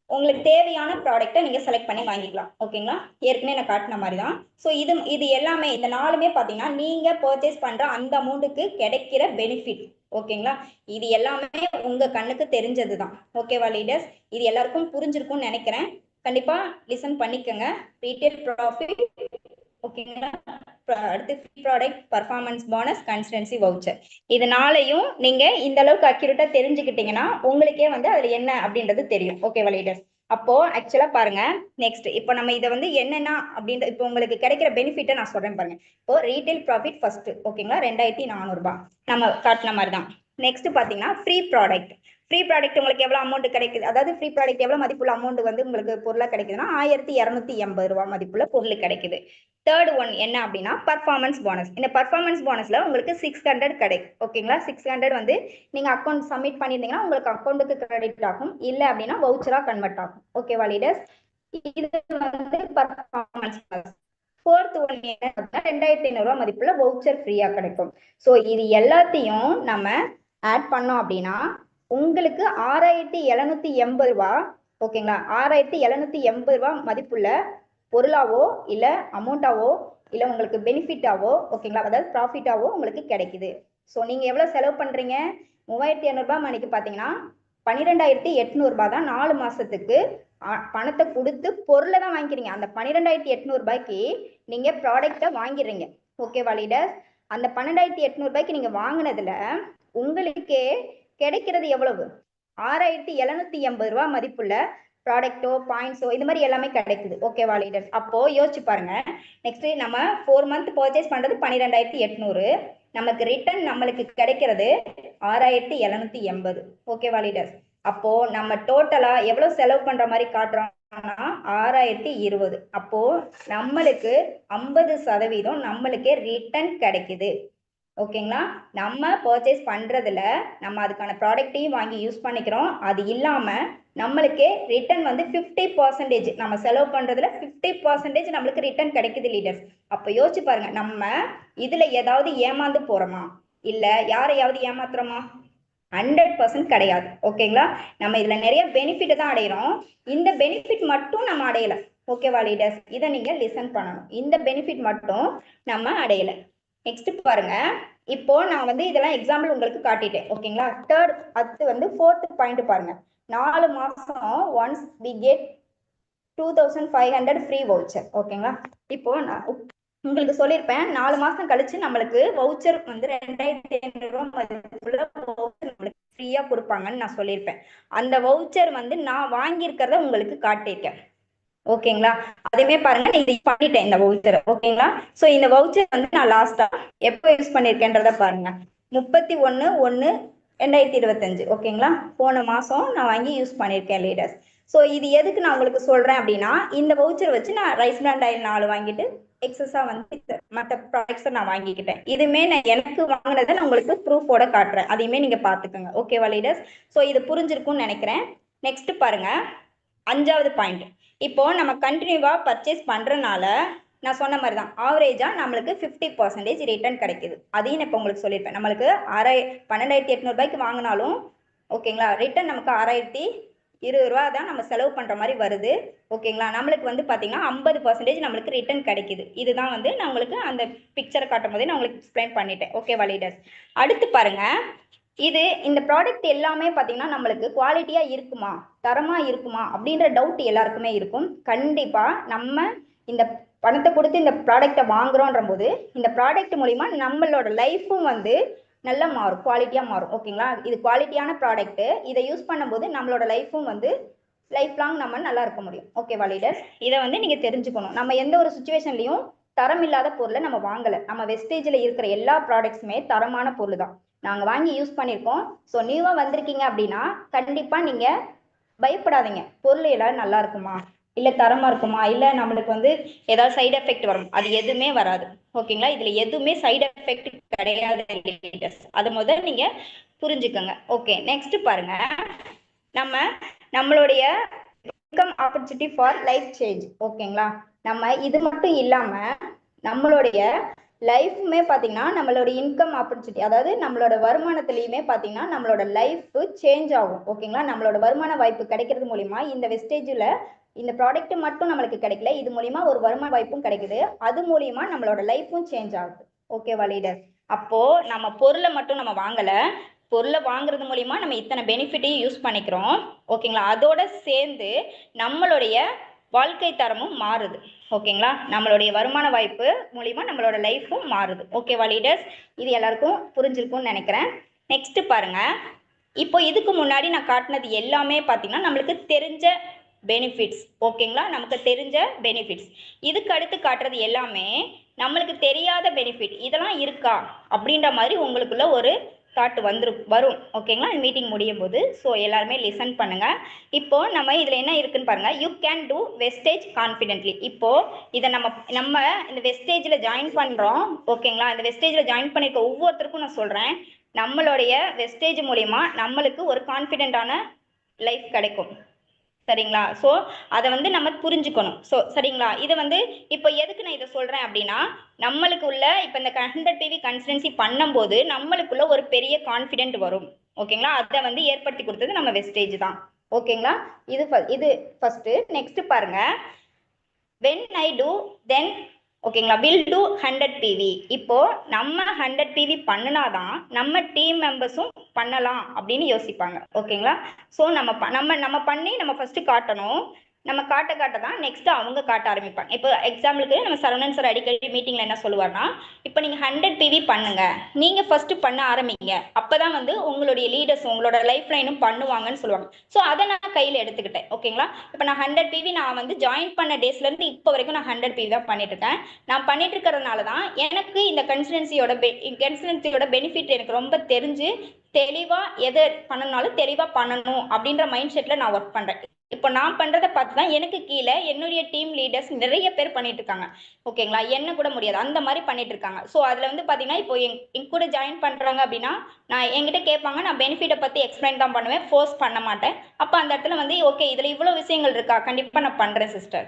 உங்களுக்கு தேவையான ப்ராடக்ட்டை நீங்க செலக்ட் பண்ணி வாங்கிக்கலாம். ஓகேங்களா? ஏற்கனவே நான் காட்டின மாதிரி தான். ஸோ இது எல்லாமே இந்த 4மே பார்த்தீங்கன்னா நீங்க பர்ச்சேஸ் பண்ற அந்த அமௌண்ட்டுக்கு கிடைக்கிற பெனிஃபிட். ஓகேங்களா? இது எல்லாமே உங்க கண்ணுக்கு தெரிஞ்சது தான். ஓகேவா லீடர்ஸ்? இது எல்லாருக்கும் புரிஞ்சிருக்கும்னு நினைக்கிறேன். கண்டிப்பா லிசன் பண்ணிக்கோங்க. ரீட்டைல் ப்ராஃபிட், ஓகேங்களா? அடுத்து free product, performance bonus, consistency voucher. இதனாலையும் நீங்க இந்த அளவுக்கு அக்யூரேட்டா தெரிஞ்சுக்கிட்டீங்கன்னா உங்களுக்கே வந்து அதுல என்ன அப்படின்றது தெரியும். ஓகேவா லீடர்ஸ்? அப்போ ஆக்சுவலா பாருங்க. நெக்ஸ்ட் இப்போ நம்ம இதை வந்து என்னன்னா அப்படின்ற இப்போ உங்களுக்கு கிடைக்கிற பெனிஃபிட்டை நான் சொல்றேன் பாருங்க. இப்போ ரீட்டைல் ப்ராஃபிட் ஃபர்ஸ்ட், ஓகேங்களா? ₹2400 நம்ம காட்டின மாதிரி தான். நெக்ஸ்ட் பாத்தீங்கன்னா ஃப்ரீ ப்ராடக்ட். ஃப்ரீ ப்ராடக்ட் உங்களுக்கு எவ்வளவு அமௌண்ட் கிடைக்குது, அதாவது ஃப்ரீ ப்ராடக்ட் எவ்வளவு மதிப்புள்ள அமௌண்ட் வந்து உங்களுக்கு பொருளா கிடைக்குதுன்னா ₹1280 மதிப்புள்ள பொருள் கிடைக்குது. தேர்ட் ஒன் என்ன அப்படின்னா பர்ஃபார்மன்ஸ் போனஸ். இந்த பர்ஃபார்மன்ஸ் போனஸ்ல உங்களுக்கு 600 கிடைக்கும். ஓகேங்களா? 600 வந்து நீங்க அக்கௌண்ட் சப்மிட் பண்ணிருந்தீங்கன்னா உங்களுக்கு அக்கௌண்ட்டுக்கு கிரெடிட் ஆகும். இல்ல அப்படின்னா வவுச்சரா கன்வெர்ட் ஆகும். ஓகேவா லீடர்ஸ்? இது வந்து பர்ஃபார்மன்ஸ் போனஸ். ஃபோர்த் ஒன் என்ன அப்படின்னா ₹2500 மதிப்புள்ள வவுச்சர் ஃப்ரீயா கிடைக்கும். ஸோ இது எல்லாத்தையும் நம்ம ஆட் பண்ணோம் அப்படின்னா உங்களுக்கு ₹6780, ஓகேங்களா? ₹6780 மதிப்புள்ள பொருளாவோ இல்ல அமௌண்டாவோ இல்ல உங்களுக்கு பெனிஃபிட்டாவோ, ஓகேங்களா? அதாவது ப்ராஃபிட்டாவோ உங்களுக்கு கிடைக்குது. ஸோ நீங்க எவ்வளவு செலவு பண்றீங்க? ₹3200 மணிக்கு பாத்தீங்கன்னா ₹12800 தான் 4 மாசத்துக்கு பணத்தை கொடுத்து பொருளை தான் வாங்கிக்கிறீங்க. அந்த ₹12800 நீங்க ப்ராடக்டை வாங்கிடுறீங்க. ஓகேவா லீடர்ஸ்? அந்த ₹12800 நீங்க வாங்கினதுல உங்களுக்கே கிடைக்கிறது எவ்வளவு? ₹6780 மதிப்புள்ள ப்ராடக்ட்டோ பாயிண்ட்ஸோ இது மாதிரி எல்லாமே கிடைக்குது. ஓகேவா லீடர்ஸ்? அப்போ யோசிச்சு பாருங்க. நெக்ஸ்ட் நம்ம 4 மந்த் பர்ச்சேஸ் பண்றது 12800, நமக்கு ரிட்டர்ன் நம்மளுக்கு கிடைக்கிறது 6780. ஓகேவா லீடர்ஸ்? அப்போ நம்ம டோட்டலா எவ்வளவு செலவு பண்ற மாதிரி காட்டுறோம்னா 6020. அப்போ நம்மளுக்கு 50% நம்மளுக்கே ரிட்டர்ன் கிடைக்குது. ஓகேங்களா? நம்ம பர்ச்சேஸ் பண்றதுல நம்ம அதுக்கான ப்ராடக்ட்டையும் வாங்கி யூஸ் பண்ணிக்கிறோம். அது இல்லாம நம்மளுக்கே ரிட்டர்ன் வந்து 50%, நம்ம செலவு பண்றதுல 50% நம்மளுக்கு ரிட்டர்ன் கிடைக்குது லீடர்ஸ். அப்ப யோசிச்சு பாருங்க, நம்ம இதுல ஏதாவது ஏமாந்து போறோமா இல்ல யாரையாவது ஏமாத்துறோமா? 100% கிடையாது. ஓகேங்களா? நம்ம இதுல நிறைய பெனிஃபிட் தான் அடையிறோம். இந்த பெனிஃபிட் மட்டும் நம்ம அடையல. ஓகேவா லீடர்ஸ்? இதை நீங்க லிசன் பண்ணணும். இந்த பெனிஃபிட் மட்டும் நம்ம அடையல. நெக்ஸ்ட் பாருங்க. இப்போ நான் வந்து இதெல்லாம் எக்ஸாம்பிள் உங்களுக்கு காட்டிட்டேன். ஓகேங்களா? அடுத்து வந்து 4th பாயிண்ட் பாருங்க. 4 மாசம் once we get 2500 free voucher. ஓகேங்களா? இப்போ நான் உங்களுக்கு சொல்லியிருப்பேன் 4 மாசம் கழிச்சு நம்மளுக்கு வவுச்சர் வந்து 2500 ரூபாய் மதிப்புள்ள வவுச்சர் நம்மளுக்கு ஃப்ரீயா கொடுப்பாங்கன்னு நான் சொல்லியிருப்பேன். அந்த வவுச்சர் வந்து நான் வாங்கியிருக்கிறத உங்களுக்கு காட்டியிருக்கேன். ஓகேங்களா? அதுமே பாருங்க நீங்க பண்ணிட்டேன் இந்த வவுச்சர். ஓகேங்களா? சோ இந்த வவுச்சர் வந்து நான் லாஸ்டா எப்போ யூஸ் பண்ணிருக்கேன்றத பாருங்க. 31/1/2025. ஓகேங்களா? போன மாசம் நான் வாங்கி யூஸ் பண்ணிருக்கேன் லீடர்ஸ். சோ இது எதுக்கு நான் உங்களுக்கு சொல்றேன் அப்படின்னா, இந்த வவுச்சர் வச்சு நான் ரைஸ் பிராண்ட் ஆயில் 4 வாங்கிட்டு எக்ஸஸா வந்து மற்ற ப்ராடக்ட்ஸ் நான் வாங்கிக்கிட்டேன். இதுமே நான் எனக்கு வாங்கினதை நான் உங்களுக்கு ப்ரூஃபோட காட்டுறேன். அதையுமே நீங்க பாத்துக்கோங்க. ஓகேவா லீடர்ஸ்? சோ இது புரிஞ்சிருக்கும்னு நினைக்கிறேன். நெக்ஸ்ட் பாருங்க 5வது பாயிண்ட். இப்போ நம்ம கண்டினியூவா பர்ச்சேஸ் பண்றதுனால நான் சொன்ன மாதிரி தான் ஆவரேஜா நம்மளுக்கு 50% ரிட்டர்ன் கிடைக்குது. அதையும் இப்போ உங்களுக்கு சொல்லியிருப்பேன். நம்மளுக்கு 12,800 ரூபாய்க்கு வாங்கினாலும் ஓகேங்களா, ரிட்டர்ன் நமக்கு 6,020 ரூபா தான் நம்ம செலவு பண்ற மாதிரி வருது. ஓகேங்களா? நம்மளுக்கு வந்து பாத்தீங்கன்னா 50% நம்மளுக்கு ரிட்டர்ன் கிடைக்குது. இதுதான் வந்து நான் உங்களுக்கு அந்த பிக்சரை காட்டும் போதே நான் உங்களுக்கு எக்ஸ்பிளைன் பண்ணிட்டேன். ஓகேவா லீடர்ஸ்? அடுத்து பாருங்க, இது இந்த ப்ராடக்ட் எல்லாமே பாத்தீங்கன்னா நம்மளுக்கு குவாலிட்டியா இருக்குமா, தரமா இருக்குமா அப்படின்ற டவுட் எல்லாருக்குமே இருக்கும். கண்டிப்பா நம்ம இந்த பணத்தை கொடுத்து இந்த ப்ராடக்டை வாங்குறோன்ற போது இந்த ப்ராடக்ட் மூலியமா நம்மளோட லைஃபும் வந்து நல்லா மாறும், குவாலிட்டியா மாறும். ஓகேங்களா? இது குவாலிட்டியான ப்ராடக்ட். இதை யூஸ் பண்ணும்போது நம்மளோட லைஃபும் வந்து லைஃப் லாங் நம்ம நல்லா இருக்க முடியும். ஓகேவா லீடர்ஸ்? இதை வந்து நீங்க தெரிஞ்சுக்கணும். நம்ம எந்த ஒரு சுச்சுவேஷன்லயும் தரம் இல்லாத பொருளை நம்ம வாங்கல. நம்ம வெஸ்டேஜ்ல இருக்கிற எல்லா ப்ராடக்ட்ஸுமே தரமான பொருள் தான் நாங்க வாங்கி யூஸ் பண்ணியிருக்கோம். ஸோ நியூவா வந்திருக்கீங்க அப்படின்னா கண்டிப்பா நீங்க பயப்படாதீங்க. பொருள் எல்லாரும் நல்லா இருக்குமா, இல்ல தரமா இருக்குமா, இல்ல நம்மளுக்கு வந்து ஏதாவது சைடு எஃபெக்ட் வரும், அது எதுவுமே வராது. ஓகேங்களா? இதுல எதுவுமே சைடு எஃபெக்ட் கிடையாது. அது முதல்ல நீங்க புரிஞ்சுக்கோங்க. ஓகே, நெக்ஸ்ட் பாருங்க, நம்மளுடைய income opportunity for life change. ஓகேங்களா? நம்ம இது மட்டும் இல்லாம நம்மளுடைய லைஃப்மே பாத்தீங்கன்னா நம்மளோட இன்கம் ஆப்பர்ச்சுனிட்டி, அதாவது நம்மளோட வருமானத்திலயுமே பாத்தீங்கன்னா நம்மளோட லைஃப் சேஞ்ச் ஆகும். ஓகேங்களா? நம்மளோட வருமான வாய்ப்பு கிடைக்கிறது மூலியமா இந்த வெஸ்டேஜ்ல இந்த ப்ராடக்ட் மட்டும் நம்மளுக்கு கிடைக்கல, இது மூலியமா ஒரு வருமான வாய்ப்பும் கிடைக்குது. அது மூலியமா நம்மளோட லைஃபும் சேஞ்ச் ஆகுது. ஓகேவா லீடர்? அப்போ நம்ம பொருளை மட்டும் நம்ம வாங்கல, பொருளை வாங்குறது மூலியமா நம்ம இத்தனை பெனிஃபிட்டையும் யூஸ் பண்ணிக்கிறோம். ஓகேங்களா? அதோட சேர்ந்து நம்மளுடைய வாழ்க்கை தரமும் மாறுது. ஓகேங்களா? நம்மளுடைய வருமான வாய்ப்பு மூலியமா நம்மளோட லைஃபும் மாறுது. ஓகேவா லீடர்ஸ்? இது எல்லாருக்கும் புரிஞ்சிருக்கும்னு நினைக்கிறேன். நெக்ஸ்ட் பாருங்க, இப்போ இதுக்கு முன்னாடி நான் காட்டினது எல்லாமே பாத்தீங்கன்னா நம்மளுக்கு தெரிஞ்ச பெனிஃபிட்ஸ். ஓகேங்களா? நமக்கு தெரிஞ்ச பெனிஃபிட்ஸ். இதுக்கு அடுத்து காட்டுறது எல்லாமே நம்மளுக்கு தெரியாத பெனிஃபிட். இதெல்லாம் இருக்கா அப்படின்ற மாதிரி உங்களுக்குள்ள ஒரு தாட் வரும். ஓகேங்களா? மீட்டிங் முடியும் போது. ஸோ எல்லாருமே லிசன் பண்ணுங்க. இப்போ நம்ம இதுல என்ன இருக்குன்னு பாருங்க. You can do wastage confidently. இப்போ இதை நம்ம இந்த வெஸ்டேஜ்ல ஜாயின் பண்றோம். ஓகேங்களா? இந்த வெஸ்டேஜ்ல ஜாயின் பண்ணிருக்க ஒவ்வொருத்தருக்கும் நான் சொல்றேன், நம்மளுடைய வெஸ்டேஜ் மூலியமா நம்மளுக்கு ஒரு கான்ஃபிடென்டான லைஃப் கிடைக்கும். சரிங்களா? ஸோ அதை வந்து நம்ம புரிஞ்சுக்கணும். ஸோ சரிங்களா? இதை வந்து இப்போ எதுக்கு நான் இதை சொல்றேன் அப்படின்னா, நம்மளுக்கு உள்ள இப்போ இந்த 100 PV கன்சிஸ்டன்சி பண்ணும்போது நம்மளுக்குள்ள ஒரு பெரிய கான்ஃபிடென்ட் வரும். ஓகேங்களா? அதை வந்து ஏற்படுத்தி கொடுத்தது நம்ம வெஸ்டேஜ் தான். ஓகேங்களா? இது ஃபர்ஸ்ட். நெக்ஸ்ட் பாருங்க, when I do then ஓகேங்களா வில் டூ 100 PV. இப்போ நம்ம 100 PV பண்ணினாதான் நம்ம டீம் மெம்பர்ஸும் பண்ணலாம் அப்படின்னு யோசிப்பாங்க. ஓகேங்களா? ஸோ நம்ம பண்ணி நம்ம ஃபர்ஸ்ட் காட்டணும். நம்ம காட்ட தான் நெக்ஸ்ட் அவங்க காட்ட ஆரம்பிப்பாங்க. இப்போ எக்ஸாம்பிளுக்கு நம்ம சரவணன் சார் அடிக்கடி மீட்டிங்ல என்ன சொல்லுவார்னா, இப்போ நீங்க 100 PV பண்ணுங்க, நீங்க ஃபர்ஸ்ட் பண்ண ஆரம்பிங்க, அப்பதான் வந்து உங்களுடைய லீடர்ஸ் உங்களோட லைஃப் லைனும் பண்ணுவாங்கன்னு சொல்லுவாங்க. ஸோ அதை நான் கையில் எடுத்துக்கிட்டேன். ஓகேங்களா? இப்போ நான் 100 PV நான் வந்து ஜாயின் பண்ண டேஸ்ல இருந்து இப்போ வரைக்கும் நான் 100 PV தான் பண்ணிட்டு இருக்கேன். நான் பண்ணிட்டு இருக்கிறதுனால தான் எனக்கு இந்த கன்சிஸ்டன்சியோட பெனிஃபிட் எனக்கு ரொம்ப தெரிஞ்சு தெளிவா எதை பண்ணனாலும் தெளிவா பண்ணணும் அப்படின்ற மைண்ட் செட்ல நான் ஒர்க் பண்றேன். இப்போ நான் பண்றதை பார்த்து தான் எனக்கு கீழே என்னுடைய டீம் லீடர்ஸ் நிறைய பேர் பண்ணிட்டு இருக்காங்க. ஓகேங்களா? என்ன கூட முடியாது அந்த மாதிரி பண்ணிட்டு இருக்காங்க. ஸோ அதுல வந்து பாத்தீங்கன்னா இப்போ என் கூட ஜாயின் பண்றாங்க அப்படின்னா நான் என்கிட்ட கேட்பாங்க, நான் பெனிஃபிட்டை பத்தி எக்ஸ்பிளைன் தான் பண்ணுவேன், ஃபோர்ஸ் பண்ண மாட்டேன். அப்ப அந்த இடத்துல வந்து ஓகே இதுல இவ்வளவு விஷயங்கள் இருக்கா, கண்டிப்பா நான் பண்றேன் சிஸ்டர்.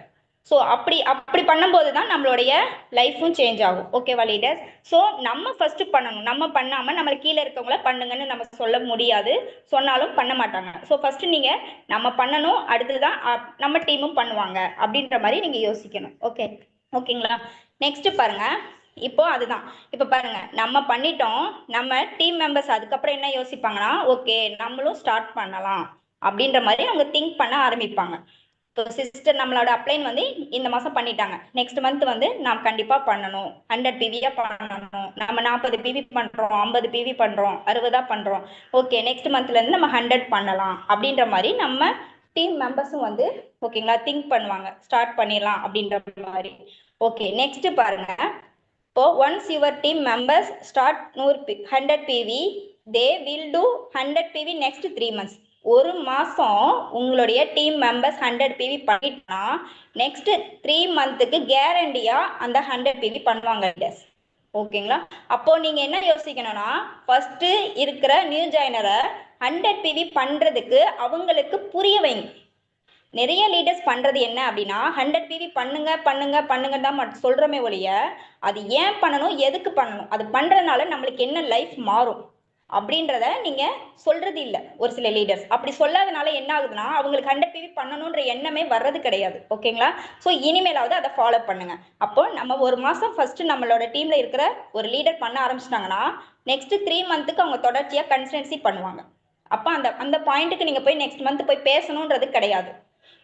ஸோ அப்படி பண்ணும்போது தான் நம்மளுடைய லைஃபும் சேஞ்ச் ஆகும். ஓகேவா லீடர்ஸ்? ஸோ நம்ம ஃபர்ஸ்ட் பண்ணணும். நம்ம பண்ணாம நம்ம கீழே இருக்கவங்கள பண்ணுங்கன்னு நம்ம சொல்ல முடியாது, சொன்னாலும் பண்ண மாட்டாங்க. ஸோ ஃபர்ஸ்ட் நீங்க நம்ம பண்ணணும், அடுத்துதான் நம்ம டீமும் பண்ணுவாங்க அப்படின்ற மாதிரி நீங்க யோசிக்கணும். ஓகேங்களா? நெக்ஸ்ட் பாருங்க, இப்போ அதுதான் இப்போ பாருங்க நம்ம பண்ணிட்டோம், நம்ம டீம் மெம்பர்ஸ் அதுக்கப்புறம் என்ன யோசிப்பாங்கன்னா, ஓகே நம்மளும் ஸ்டார்ட் பண்ணலாம் அப்படின்ற மாதிரி அவங்க திங்க் பண்ண ஆரம்பிப்பாங்க. இப்போ சிஸ்டர் நம்மளோட அப்ளைன் வந்து இந்த மாசம் பண்ணிட்டாங்க, நெக்ஸ்ட் மந்த் வந்து நாம் கண்டிப்பா பண்ணணும், 100 பிவியா பண்ணணும். நம்ம 40 பிவி பண்றோம், 50 பிவி பண்றோம், 60 பண்றோம், ஓகே நெக்ஸ்ட் மந்த்ல இருந்து நம்ம 100 பண்ணலாம் அப்படின்ற மாதிரி நம்ம டீம் மெம்பர்ஸும் வந்து ஓகேங்களா திங்க் பண்ணுவாங்க, ஸ்டார்ட் பண்ணிடலாம் அப்படின்ற மாதிரி. ஓகே நெக்ஸ்ட் பாருங்க, இப்போ once your team members start 100 PV, they will do 100 PV next 3 months. ஒரு மாசம் உங்களுடைய டீம் மெம்பர்ஸ் 100 பிவி பண்ணிட்டா நெக்ஸ்ட் 3 monthக்கு கேரண்டியா அந்த 100 பிவி பண்ணுவாங்க. ஓகேங்களா? அப்போ நீங்க என்ன யோசிக்கணும்னா, ஃபர்ஸ்ட் இருக்கிற நியூ ஜாயினரை 100 பிவி பண்றதுக்கு அவங்களுக்கு புரிய வைங்க. நிறைய லீடர்ஸ் பண்றது என்ன அப்படின்னா 100 பிவி பண்ணுங்க பண்ணுங்க பண்ணுங்க தான் சொல்றமே ஒழிய அது ஏன் பண்ணணும், எதுக்கு பண்ணணும், அது பண்றதுனால நம்மளுக்கு என்ன லைஃப் மாறும் அப்படின்றத நீங்க சொல்றது இல்ல. ஒரு சில லீடர்ஸ் அப்படி சொல்லாதனால என்ன ஆகுதுன்னா அவங்களுக்கு 100 பிவி பண்ணணும்ன்ற எண்ணமே வர்றது கிடையாது. ஓகேங்களா? ஸோ இனிமேலாவது அதை ஃபாலோ பண்ணுங்க. அப்போ நம்ம ஒரு மாசம் ஃபர்ஸ்ட் நம்மளோட டீம்ல இருக்கிற ஒரு லீடர் பண்ண ஆரம்பிச்சிட்டாங்கன்னா நெக்ஸ்ட் 3 monthக்கு அவங்க தொடர்ச்சியா கன்சிஸ்டன்சி பண்ணுவாங்க. அப்ப அந்த அந்த பாயிண்ட்டுக்கு நீங்க போய் நெக்ஸ்ட் மந்த் போய் பேசணும்ன்றது கிடையாது.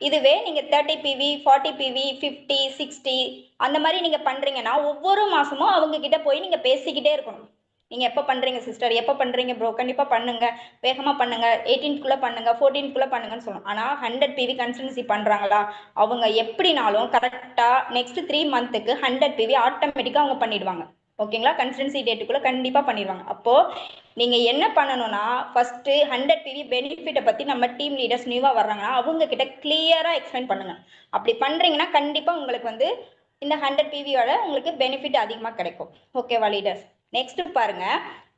இதுவே நீங்க 30 பிவி 40 பிவி 50 60 அந்த மாதிரி நீங்க பண்றீங்கன்னா ஒவ்வொரு மாசமும் அவங்க கிட்ட போய் நீங்க பேசிக்கிட்டே இருக்கணும். நீங்க எப்ப பண்றீங்க சிஸ்டர், எப்ப பண்றீங்க ப்ரோ, கண்டிப்பா பண்ணுங்க, வேகமா பண்ணுங்க, 18th பண்ணுங்க, 14th பண்ணுங்கன்னு சொல்லணும். ஆனா 100 பிவி கன்சிஸ்டன்சி பண்றாங்களா, அவங்க எப்படினாலும் கரெக்டா நெக்ஸ்ட் 3 monthக்கு 100 பிவி ஆட்டோமேட்டிக்கா அவங்க பண்ணிடுவாங்க. ஓகேங்களா? கன்சிஸ்டன்சி டேட்டுக்குள்ள கண்டிப்பா பண்ணிடுவாங்க. அப்போ நீங்க என்ன பண்ணணும்னா ஃபர்ஸ்ட் 100 பிவி பெனிஃபிட்டை பத்தி நம்ம டீம் லீடர்ஸ் நியூவா வர்றாங்கன்னா அவங்க கிட்ட கிளியரா எக்ஸ்பிளைன் பண்ணுங்க. அப்படி பண்றீங்கன்னா கண்டிப்பா உங்களுக்கு வந்து இந்த 100 பிவியோட உங்களுக்கு பெனிஃபிட் அதிகமா கிடைக்கும். ஓகேவா லீடர்ஸ்? நெக்ஸ்ட் பாருங்க,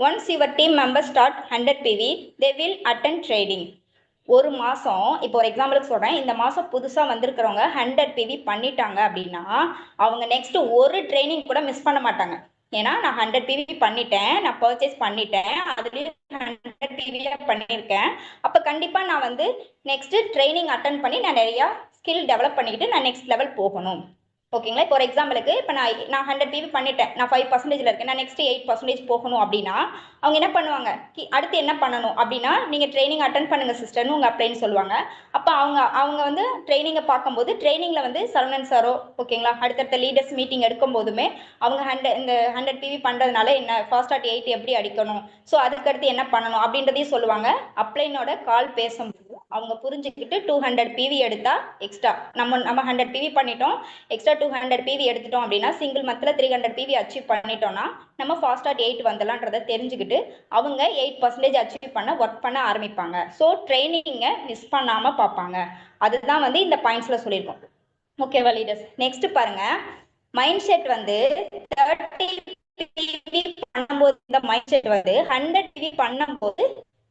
once your team member start 100 PV they will attend training. ஒரு மாசம் இப்போ ஒரு எக்ஸாம்பிளுக்கு சொல்றேன், இந்த மாசம் புதுசா வந்திருக்கிறவங்க 100 பிவி பண்ணிட்டாங்க அப்படின்னா அவங்க நெக்ஸ்ட் ஒரு ட்ரைனிங் கூட மிஸ் பண்ண மாட்டாங்க. ஏன்னா நான் 100 பிவி பண்ணிட்டேன், நான் பர்ச்சேஸ் பண்ணிட்டேன், அதுலயும் 100 பிவியா பண்ணியிருக்கேன். அப்ப கண்டிப்பா நான் வந்து நெக்ஸ்ட் ட்ரைனிங் அட்டன் பண்ணி நான் நிறைய ஸ்கில் டெவலப் பண்ணிக்கிட்டு நான் நெக்ஸ்ட் லெவல் போகணும். ஓகேங்களா? இப்போ ஒரு எக்ஸாம்பிளுக்கு இப்போ நான் 100 பிவி பண்ணிட்டேன், நான் 5% இருக்கேன், நான் நெக்ஸ்ட் 8% போகணும் அப்படின்னா அவங்க என்ன பண்ணுவாங்க, அடுத்து என்ன பண்ணணும் அப்படின்னா நீங்க ட்ரைனிங் அட்டன் பண்ணுங்க சிஸ்டர்னு உங்க அப்படின்னு சொல்லுவாங்க. அப்ப அவங்க வந்து ட்ரைனிங்கை பார்க்கும்போது ட்ரைனிங்ல வந்து சரவணன் சாரோ ஓகேங்களா அடுத்தடுத்த லீடர்ஸ் மீட்டிங் எடுக்கும் போதுமே அவங்க 100 பிவி பண்றதுனால என்ன ஃபாஸ்ட் ஸ்டார்ட் 8 எப்படி அடிக்கணும், ஸோ அதுக்கடுத்து என்ன பண்ணணும் அப்படின்றதையும் சொல்லுவாங்க. அப்ளைனோட கால் பேசும்போது அவங்க புரிஞ்சுக்கிட்டு 200 பிவி எடுத்தா எக்ஸ்ட்ரா நம்ம 100 பிவி பண்ணிட்டோம், எக்ஸ்ட்ரா 200 பிவி எடுத்துட்டோம் அப்படின்னா சிங்கிள் மந்த்ல 300 பிவி அச்சீவ் பண்ணிட்டோம்னா நம்ம ஃபாஸ்ட் ஸ்டார்ட் 8 வந்துடலான்றதை தெரிஞ்சுக்கிட்டு அவங்க 8% அச்சீவ் பண்ண ஒர்க் பண்ண ஆரம்பிப்பாங்க. ஸோ ட்ரைனிங்கை மிஸ் பண்ணாம பார்ப்பாங்க. அதுதான் வந்து இந்த பாயிண்ட்ஸ்ல சொல்லியிருக்கோம். ஓகேவா லீடர்ஸ்? நெக்ஸ்ட் பாருங்க, மைண்ட் செட் வந்து 30 பிவி பண்ணும்போது இந்த மைண்ட் செட் வந்து 100 பிவி பண்ணும்போது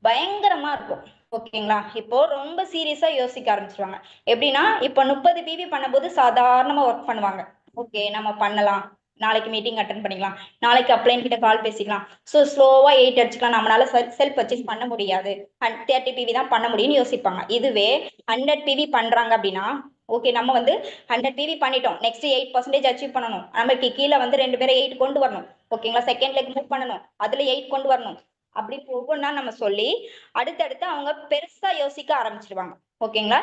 பயங்கரமா இருக்கும். ஓகேங்களா? இப்போ ரொம்ப சீரியஸா யோசிக்க ஆரம்பிச்சிருவாங்க. எப்படின்னா இப்போ 30 பிவி பண்ணும்போது சாதாரணமா ஒர்க் பண்ணுவாங்க. ஓகே நம்ம பண்ணலாம், நாளைக்கு மீட்டிங் அட்டன் பண்ணிக்கலாம், நாளைக்கு அப்ளைன் கிட்ட கால் பேசிக்கலாம், ஸோ ஸ்லோவா 8 அடிச்சுக்கலாம், நம்மளால செல்ஃப் பர்ச்சேஸ் பண்ண முடியாது, 30 பிவி தான் பண்ண முடியும்னு யோசிப்பாங்க. இதுவே 100 பிவி பண்றாங்க அப்படின்னா ஓகே நம்ம வந்து 100 பிவி பண்ணிட்டோம், நெக்ஸ்ட் 8% அச்சீவ் பண்ணணும், நமக்கு கீழே வந்து 2 பேரை 8 கொண்டு வரணும். ஓகேங்களா? செகண்ட் லெக் மூவ் பண்ணணும், அதுல 8 கொண்டு வரணும், அப்படி ஒவ்வொன்றா நம்ம சொல்லி அடுத்தடுத்து அவங்க பெருசா யோசிக்க ஆரம்பிச்சிருவாங்க. ஓகேங்களா?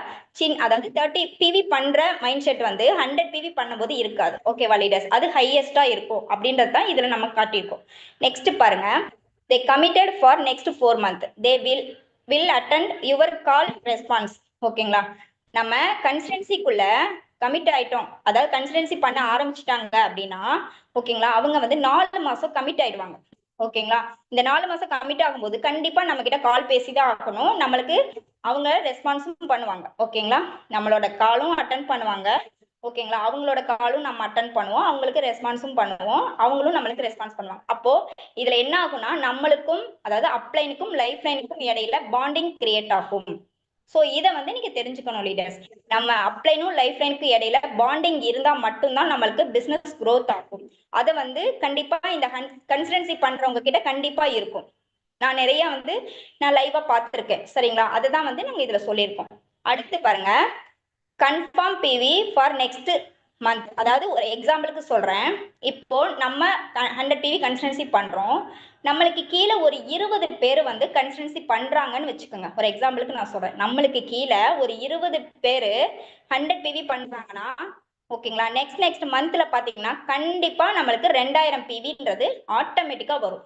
அதாவது 30 பிவி பண்ற மைண்ட் செட் வந்து 100 பிவி பண்ணும்போது இருக்காது. ஓகேவா லீடர்ஸ்? அது ஹையஸ்டா இருக்கும் அப்படின்றது தான் இதுல நம்ம காட்டியிருக்கோம். நெக்ஸ்ட் பாருங்க, they committed for next 4 months they will attend your call response. ஓகேங்களா? நம்ம கன்சிஸ்டன்சிக்குள்ள கமிட் ஆயிட்டோம், அதாவது கன்சிஸ்டன்சி பண்ண ஆரம்பிச்சிட்டாங்க அப்படின்னா ஓகேங்களா அவங்க வந்து 4 மாசம் கமிட் ஆயிடுவாங்க. ஓகேங்களா? இந்த 4 மாசம் கமிட் ஆகும்போது கண்டிப்பா நம்ம கிட்ட கால் பேசிதான் ஆகணும், நம்மளுக்கு அவங்க ரெஸ்பான்ஸும் பண்ணுவாங்க. ஓகேங்களா? நம்மளோட காலும் அட்டன் பண்ணுவாங்க. ஓகேங்களா? அவங்களோட காலும் நம்ம அட்டன் பண்ணுவோம், அவங்களுக்கு ரெஸ்பான்ஸும் பண்ணுவோம், அவங்களும் நம்மளுக்கு ரெஸ்பான்ஸ் பண்ணுவாங்க. அப்போ இதுல என்ன ஆகும்னா நம்மளுக்கும் அதாவது அப்ளைனுக்கும் லைஃப் லைனுக்கும் இடையில பாண்டிங் கிரியேட் ஆகும். சோ இதை வந்து நீங்க தெரிஞ்சுக்கணும் லீடர்ஸ். நம்ம அப்ளைனும் லைஃப் லைனுக்கு இடையில பாண்டிங் இருந்தா மட்டும்தான் நம்மளுக்கு பிசினஸ் growth ஆகும். அதை வந்து கண்டிப்பா இந்த கன்சிஸ்டன்சி பண்றவங்க கிட்ட கண்டிப்பா இருக்கும். நான் நிறைய வந்து நான் லைவா பார்த்திருக்கேன். சரிங்களா? அதுதான் வந்து நாங்க இதுல சொல்லியிருக்கோம். அடுத்து பாருங்க, confirm PV for next month. அதாவது ஒரு எக்ஸாம்பிளுக்கு சொல்றேன், இப்போ நம்ம 100 PV கன்சல்டன்சி பண்றோம், நம்மளுக்கு கீழே ஒரு 20 பேர் வந்து கன்சல்டன்சி பண்றாங்கன்னு வச்சுக்கோங்க. ஒரு எக்ஸாம்பிளுக்கு நான் சொல்றேன், நம்மளுக்கு கீழே ஒரு 20 பேர் 100 PV பண்றாங்கன்னா ஓகேங்களா, நெக்ஸ்ட் மந்த்ல பாத்தீங்கன்னா கண்டிப்பா நம்மளுக்கு 2000 PVன்றது ஆட்டோமேட்டிக்கா வரும்.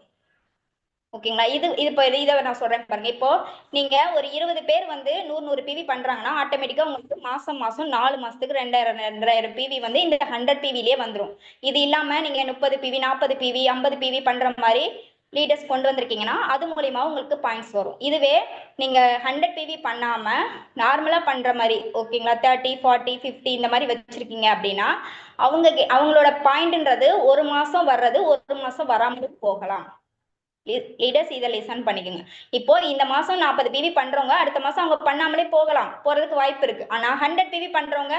ஓகேங்களா, இது இப்போ இதை நான் சொல்றேன் பாருங்க. இப்போ நீங்க ஒரு 20 பேர் வந்து 100 PV பண்றாங்கன்னா ஆட்டோமேட்டிக்கா உங்களுக்கு மாசம் 4 மாசத்துக்கு 2000 PV வந்து இந்த 100 PVலயே வந்துடும். இது இல்லாம நீங்க 30 PV 40 PV 50 PV பண்ற மாதிரி லீடர்ஸ் கொண்டு வந்திருக்கீங்கன்னா அது மூலியமா உங்களுக்கு பாயிண்ட்ஸ் வரும். இதுவே நீங்க 100 PV பண்ணாம நார்மலா பண்ற மாதிரி ஓகேங்களா 30 40 50 இந்த மாதிரி வச்சிருக்கீங்க அப்படின்னா அவங்களோட பாயிண்ட்ன்றது ஒரு மாசம் வர்றது ஒரு மாசம் வராமலும் போகலாம். லீடர்ஸ் இதை லிசன் பண்ணிக்கோங்க. இப்போ இந்த மாசம் 40 PV பண்றவங்க அடுத்த மாசம் அவங்க பண்ணாமலே போறதுக்கு வாய்ப்பு இருக்கு. ஆனா 100 PV பண்றவங்க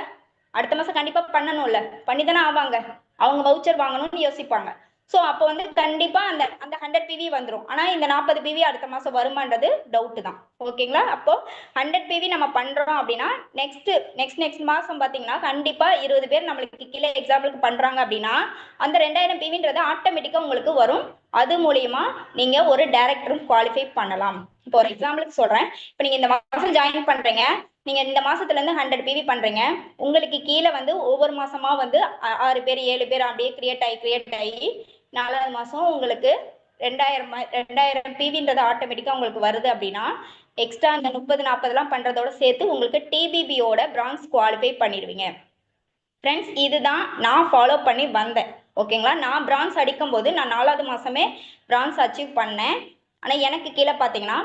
அடுத்த மாசம் கண்டிப்பா பண்ணணும்ல, பண்ணிதானே ஆவாங்க. அவங்க வவுச்சர் வாங்கணும்னு யோசிப்பாங்க. சோ அப்போ வந்து கண்டிப்பா அந்த 100 PV வந்துடும். ஆனா இந்த 40 PV அடுத்த மாசம் வருமானது டவுட் தான். ஓகேங்களா, அப்போ 100 PV நம்ம பண்றோம் அப்படின்னா நெக்ஸ்ட் மாசம் பாத்தீங்கன்னா கண்டிப்பா 20 பேர் நம்மளுக்கு கீழே எக்ஸாம்பிளுக்கு பண்றாங்க அப்படின்னா அந்த 2000 PVன்றது ஆட்டோமேட்டிக்கா உங்களுக்கு வரும். அது மூலியமா நீங்க ஒரு டைரக்டரும் குவாலிஃபை பண்ணலாம். இப்போ ஒரு எக்ஸாம்பிளுக்கு சொல்றேன், இப்போ நீங்க இந்த மாசம் ஜாயின் பண்றீங்க, நீங்க இந்த மாசத்துல இருந்து 100 PV பண்றீங்க, உங்களுக்கு கீழே வந்து ஒவ்வொரு மாசமா வந்து 6 பேர் 7 பேர் அப்படியே கிரியேட் ஆகி 4வது மாசம் உங்களுக்கு 2000 PVன்றது ஆட்டோமேட்டிக்கா உங்களுக்கு வருது அப்படின்னா எக்ஸ்ட்ரா அந்த 30 40 எல்லாம் பண்றதோட சேர்த்து உங்களுக்கு TBBயோட பிரான்ஸ் குவாலிஃபை பண்ணிடுவீங்க. ஃப்ரெண்ட்ஸ், இதுதான் நான் ஃபாலோ பண்ணி வந்தேன். ஓகேங்களா, நான் பிரான்ஸ் அடிக்கும் போது நான் 4வது மாசமே பிரான்ஸ் அச்சீவ் பண்ணேன். ஆனா எனக்கு கீழே பாத்தீங்கன்னா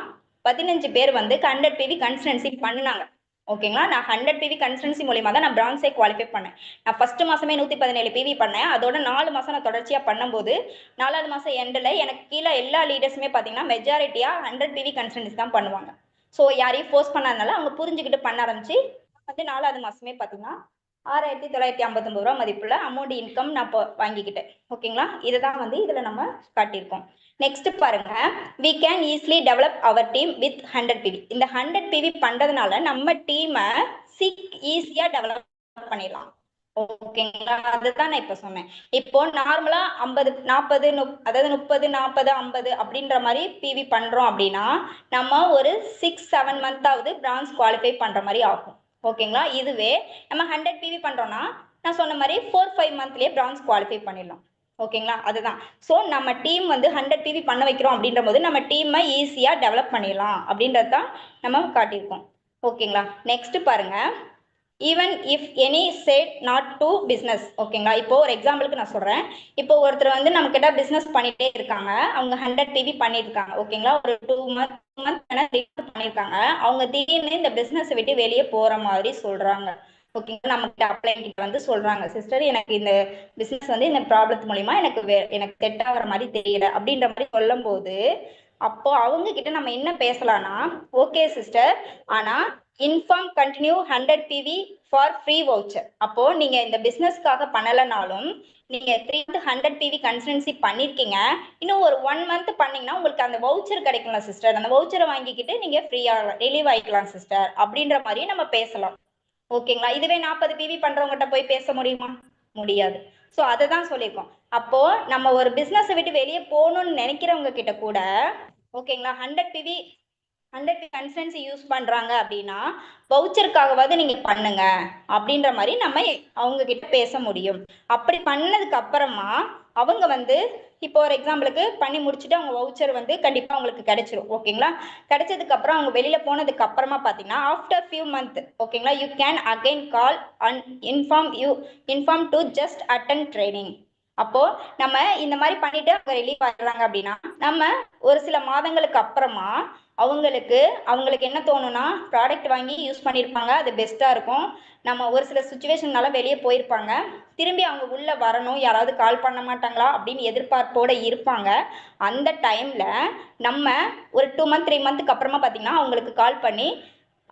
15 பேர் வந்து 100 PV கன்சல்டன்சி பண்ணினாங்க. ஓகேங்களா, நான் 100 PV கன்சல்டன்சி மூலியமா தான் நான் பிரான்ஸே குவாலிஃபை பண்ணேன். நான் ஃபர்ஸ்ட் மாசமே 117 PV பண்ணேன். அதோட 4 மாசம் நான் தொடர்ச்சியா பண்ணும்போது 4வது மாசம் எண்டில் எனக்கு கீழே எல்லா லீடர்ஸுமே பாத்தீங்கன்னா மெஜாரிட்டியா 100 PV கன்சல்டன்சி தான் பண்ணுவாங்க. ஸோ யாரையும் ஃபோர்ஸ் பண்ணாதனால அவங்க புரிஞ்சுக்கிட்டு பண்ண ஆரம்பிச்சு வந்து 4வது மாசமே பாத்தீங்கன்னா 6959 ரூபா மதிப்புள்ள அமௌண்ட் இன்கம் நான் இப்போ வாங்கிக்கிட்டேன். ஓகேங்களா, இதை தான் வந்து இதுல நம்ம காட்டியிருக்கோம். நெக்ஸ்ட் பாருங்க, we can easily develop our team with 100 PV. இந்த 100 PV பண்றதுனால நம்ம டீமை ஈஸியா டெவலப் பண்ணிடலாம். ஓகேங்களா, அதுதான் நான் இப்ப சொன்னேன். இப்போ நார்மலா 50 40 அதாவது 30 40 50 அப்படின்ற மாதிரி PV பண்றோம் அப்படின்னா நம்ம ஒரு 6-7 மந்தாவது பிரான்ஸ் குவாலிஃபை பண்ற மாதிரி ஆகும். ஓகேங்களா, இதுவே நம்ம 100 PV பண்றோம்னா நான் சொன்ன மாதிரி 4-5 மந்த்லயே பிரான்ஸ் குவாலிஃபை பண்ணிடலாம். ஓகேங்களா, அதுதான். ஸோ நம்ம டீம் வந்து 100 PV பண்ண வைக்கிறோம் அப்படின்ற போது நம்ம டீமை ஈஸியா டெவலப் பண்ணிடலாம் அப்படின்றது தான் நம்ம காட்டியிருக்கோம். ஓகேங்களா, நெக்ஸ்ட் பாருங்க, even if any said not to business. ஓகேங்களா, இப்போ ஒரு எக்ஸாம்பிளுக்கு நான் சொல்றேன், இப்போ ஒருத்தர் வந்து நம்ம கிட்ட பிசினஸ் பண்ணிட்டே இருக்காங்க, அவங்க 100 PV பண்ணியிருக்காங்க. ஓகேங்களா, ஒரு 2 மந்த் பண்ணியிருக்காங்க, அவங்க திடீர்னு இந்த பிசினஸ் விட்டு வெளியே போற மாதிரி சொல்றாங்க. ஓகேங்களா, நம்ம கிட்ட அப்ளை வந்து சொல்றாங்க, சிஸ்டர் எனக்கு இந்த பிசினஸ் வந்து இந்த ப்ராப்ளத்து மூலியமா எனக்கு செட் ஆகிற மாதிரி தெரியல அப்படின்ற மாதிரி சொல்லும் போது அப்போ அவங்க கிட்ட நம்ம என்ன பேசலாம்னா, ஓகே சிஸ்டர், ஆனா inform continue 100 PV for free voucher. அப்போ நீங்க இந்த பிசினஸ்க்காக பண்ணலனாலும் நீங்க 100 PV கன்சல்டன்சி பண்ணிருக்கீங்க, இன்னும் ஒரு 1 மந்த் பண்ணீங்கன்னா உங்களுக்கு அந்த வவுச்சர் கிடைக்கும்ல சிஸ்டர், அந்த வவுச்சரை வாங்கிக்கிட்டு நீங்க ஃப்ரீயா ரிலீவ் ஆயிக்கலாம் சிஸ்டர் அப்படின்ற மாதிரி நம்ம பேசலாம். ஓகேங்களா, இதுவே 40 PV பண்றவங்ககிட்ட போய் பேச முடியுமா? முடியாது. ஸோ அதை தான் சொல்லியிருக்கோம். அப்போ நம்ம ஒரு பிசினஸ் விட்டு வெளியே போகணும்னு நினைக்கிறவங்க கிட்ட கூட ஓகேங்களா 100 PV கன்சல்டன்சி யூஸ் பண்றாங்க அப்படின்னா வவுச்சருக்காகவாவது நீங்க பண்ணுங்க அப்படின்ற மாதிரி நம்ம அவங்க கிட்ட பேச முடியும். அப்படி பண்ணதுக்கு அப்புறமா அவங்க வந்து இப்போ ஒரு எக்ஸாம்பிளுக்கு பண்ணி முடிச்சுட்டு அவங்க வவுச்சர் வந்து கண்டிப்பா அவங்களுக்கு கிடைச்சிரும். ஓகேங்களா, கிடைச்சதுக்கு அப்புறம் அவங்க வெளியில போனதுக்கு அப்புறமா பாத்தீங்கன்னா ஆஃப்டர் ஃபியூ மந்த் ஓகேங்களா you can again call and inform to just attend training. அப்போ நம்ம இந்த மாதிரி பண்ணிட்டு அவங்க ரிலீவ் ஆகுறாங்க அப்படின்னா நம்ம ஒரு சில மாதங்களுக்கு அப்புறமா அவங்களுக்கு என்ன தோணும்னா ப்ராடக்ட் வாங்கி யூஸ் பண்ணியிருப்பாங்க, அது பெஸ்டா இருக்கும், நம்ம ஒரு சில சுச்சுவேஷன்னால வெளியே போயிருப்பாங்க, திரும்பி அவங்க உள்ள வரணும், யாராவது கால் பண்ண மாட்டாங்களா அப்படின்னு எதிர்பார்ப்போட இருப்பாங்க. அந்த டைம்ல நம்ம ஒரு 2 மந்த் 3 மந்த்துக்கு அப்புறமா பாத்தீங்கன்னா அவங்களுக்கு கால் பண்ணி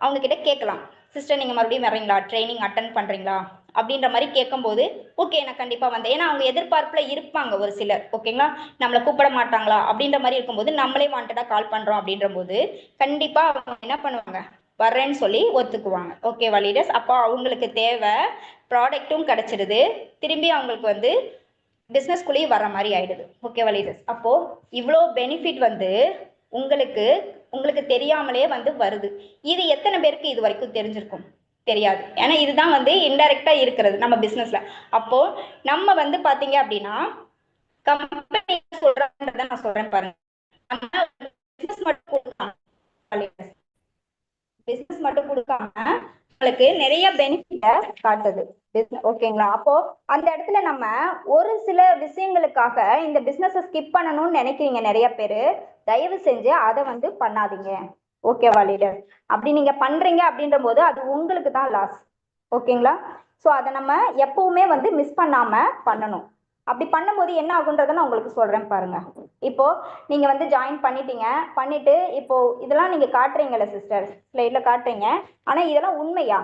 அவங்க கிட்ட கேட்கலாம், சிஸ்டர் நீங்க மறுபடியும் வர்றீங்களா, ட்ரைனிங் அட்டன் பண்றீங்களா அப்படின்ற மாதிரி கேட்கும்போது ஓகே நான் கண்டிப்பா வந்தேன், ஏன்னா அவங்க எதிர்பார்ப்புல இருப்பாங்க ஒரு சிலர். ஓகேங்களா, நம்மளை கூப்பிட மாட்டாங்களா அப்படின்ற மாதிரி இருக்கும்போது நம்மளே வாண்டடா கால் பண்றோம் அப்படின்ற போது கண்டிப்பா அவங்க என்ன பண்ணுவாங்க, வர்றேன்னு சொல்லி ஒத்துக்குவாங்க. ஓகேவா லீடர்ஸ்? அப்போ அவங்களுக்கு தேவை ப்ராடக்ட்டும் கிடைச்சிடுது, திரும்பி அவங்களுக்கு வந்து பிஸ்னஸ்குள்ளேயும் வர மாதிரி ஆயிடுது. ஓகேவா லீடர்ஸ்? அப்போ இவ்வளோ பெனிஃபிட் வந்து உங்களுக்கு உங்களுக்கு தெரியாமலே வந்து வருது. இது எத்தனை பேருக்கு இது வரைக்கும் தெரிஞ்சிருக்கும்? தெரியாது. ஏன்னா இதுதான் வந்து இன்டைரக்டா இருக்கிறது நம்ம பிசினஸ்ல. அப்போ நம்ம வந்து பாத்தீங்க அப்படின்னா கம்பெனி சொல்றதை நான் சொல்றேன் பாருங்க. நம்ம பிசினஸ் மட்டும் கொடுக்காம பிசினஸ் மட்டும் கொடுக்காம உங்களுக்கு நிறைய பெனிஃபிட்ட காட்டுது. ஓகேங்களா? அப்போ அந்த இடத்துல நம்ம ஒரு சில விஷயங்களுக்காக இந்த பிசினஸ் ஸ்கிப் பண்ணணும்னு நினைக்கிறீங்க நிறைய பேரு. தயவு செஞ்சு அதை வந்து பண்ணாதீங்க. ஓகேவா லீடர்? அப்படி நீங்க பண்றீங்க அப்படின்ற போது அது உங்களுக்கு தான் லாஸ். ஓகேங்களா? ஸோ அதை நம்ம எப்பவுமே வந்து மிஸ் பண்ணாம பண்ணணும். அப்படி பண்ணும்போது என்ன ஆகுன்றதை நான் உங்களுக்கு சொல்றேன் பாருங்க. இப்போ நீங்க வந்து ஜாயின் பண்ணிட்டீங்க, பண்ணிட்டு இப்போ இதெல்லாம் நீங்க காட்டுறீங்கல்ல சிஸ்டர், ஸ்லைட்ல காட்டுறீங்க. ஆனா இதெல்லாம் உண்மையா?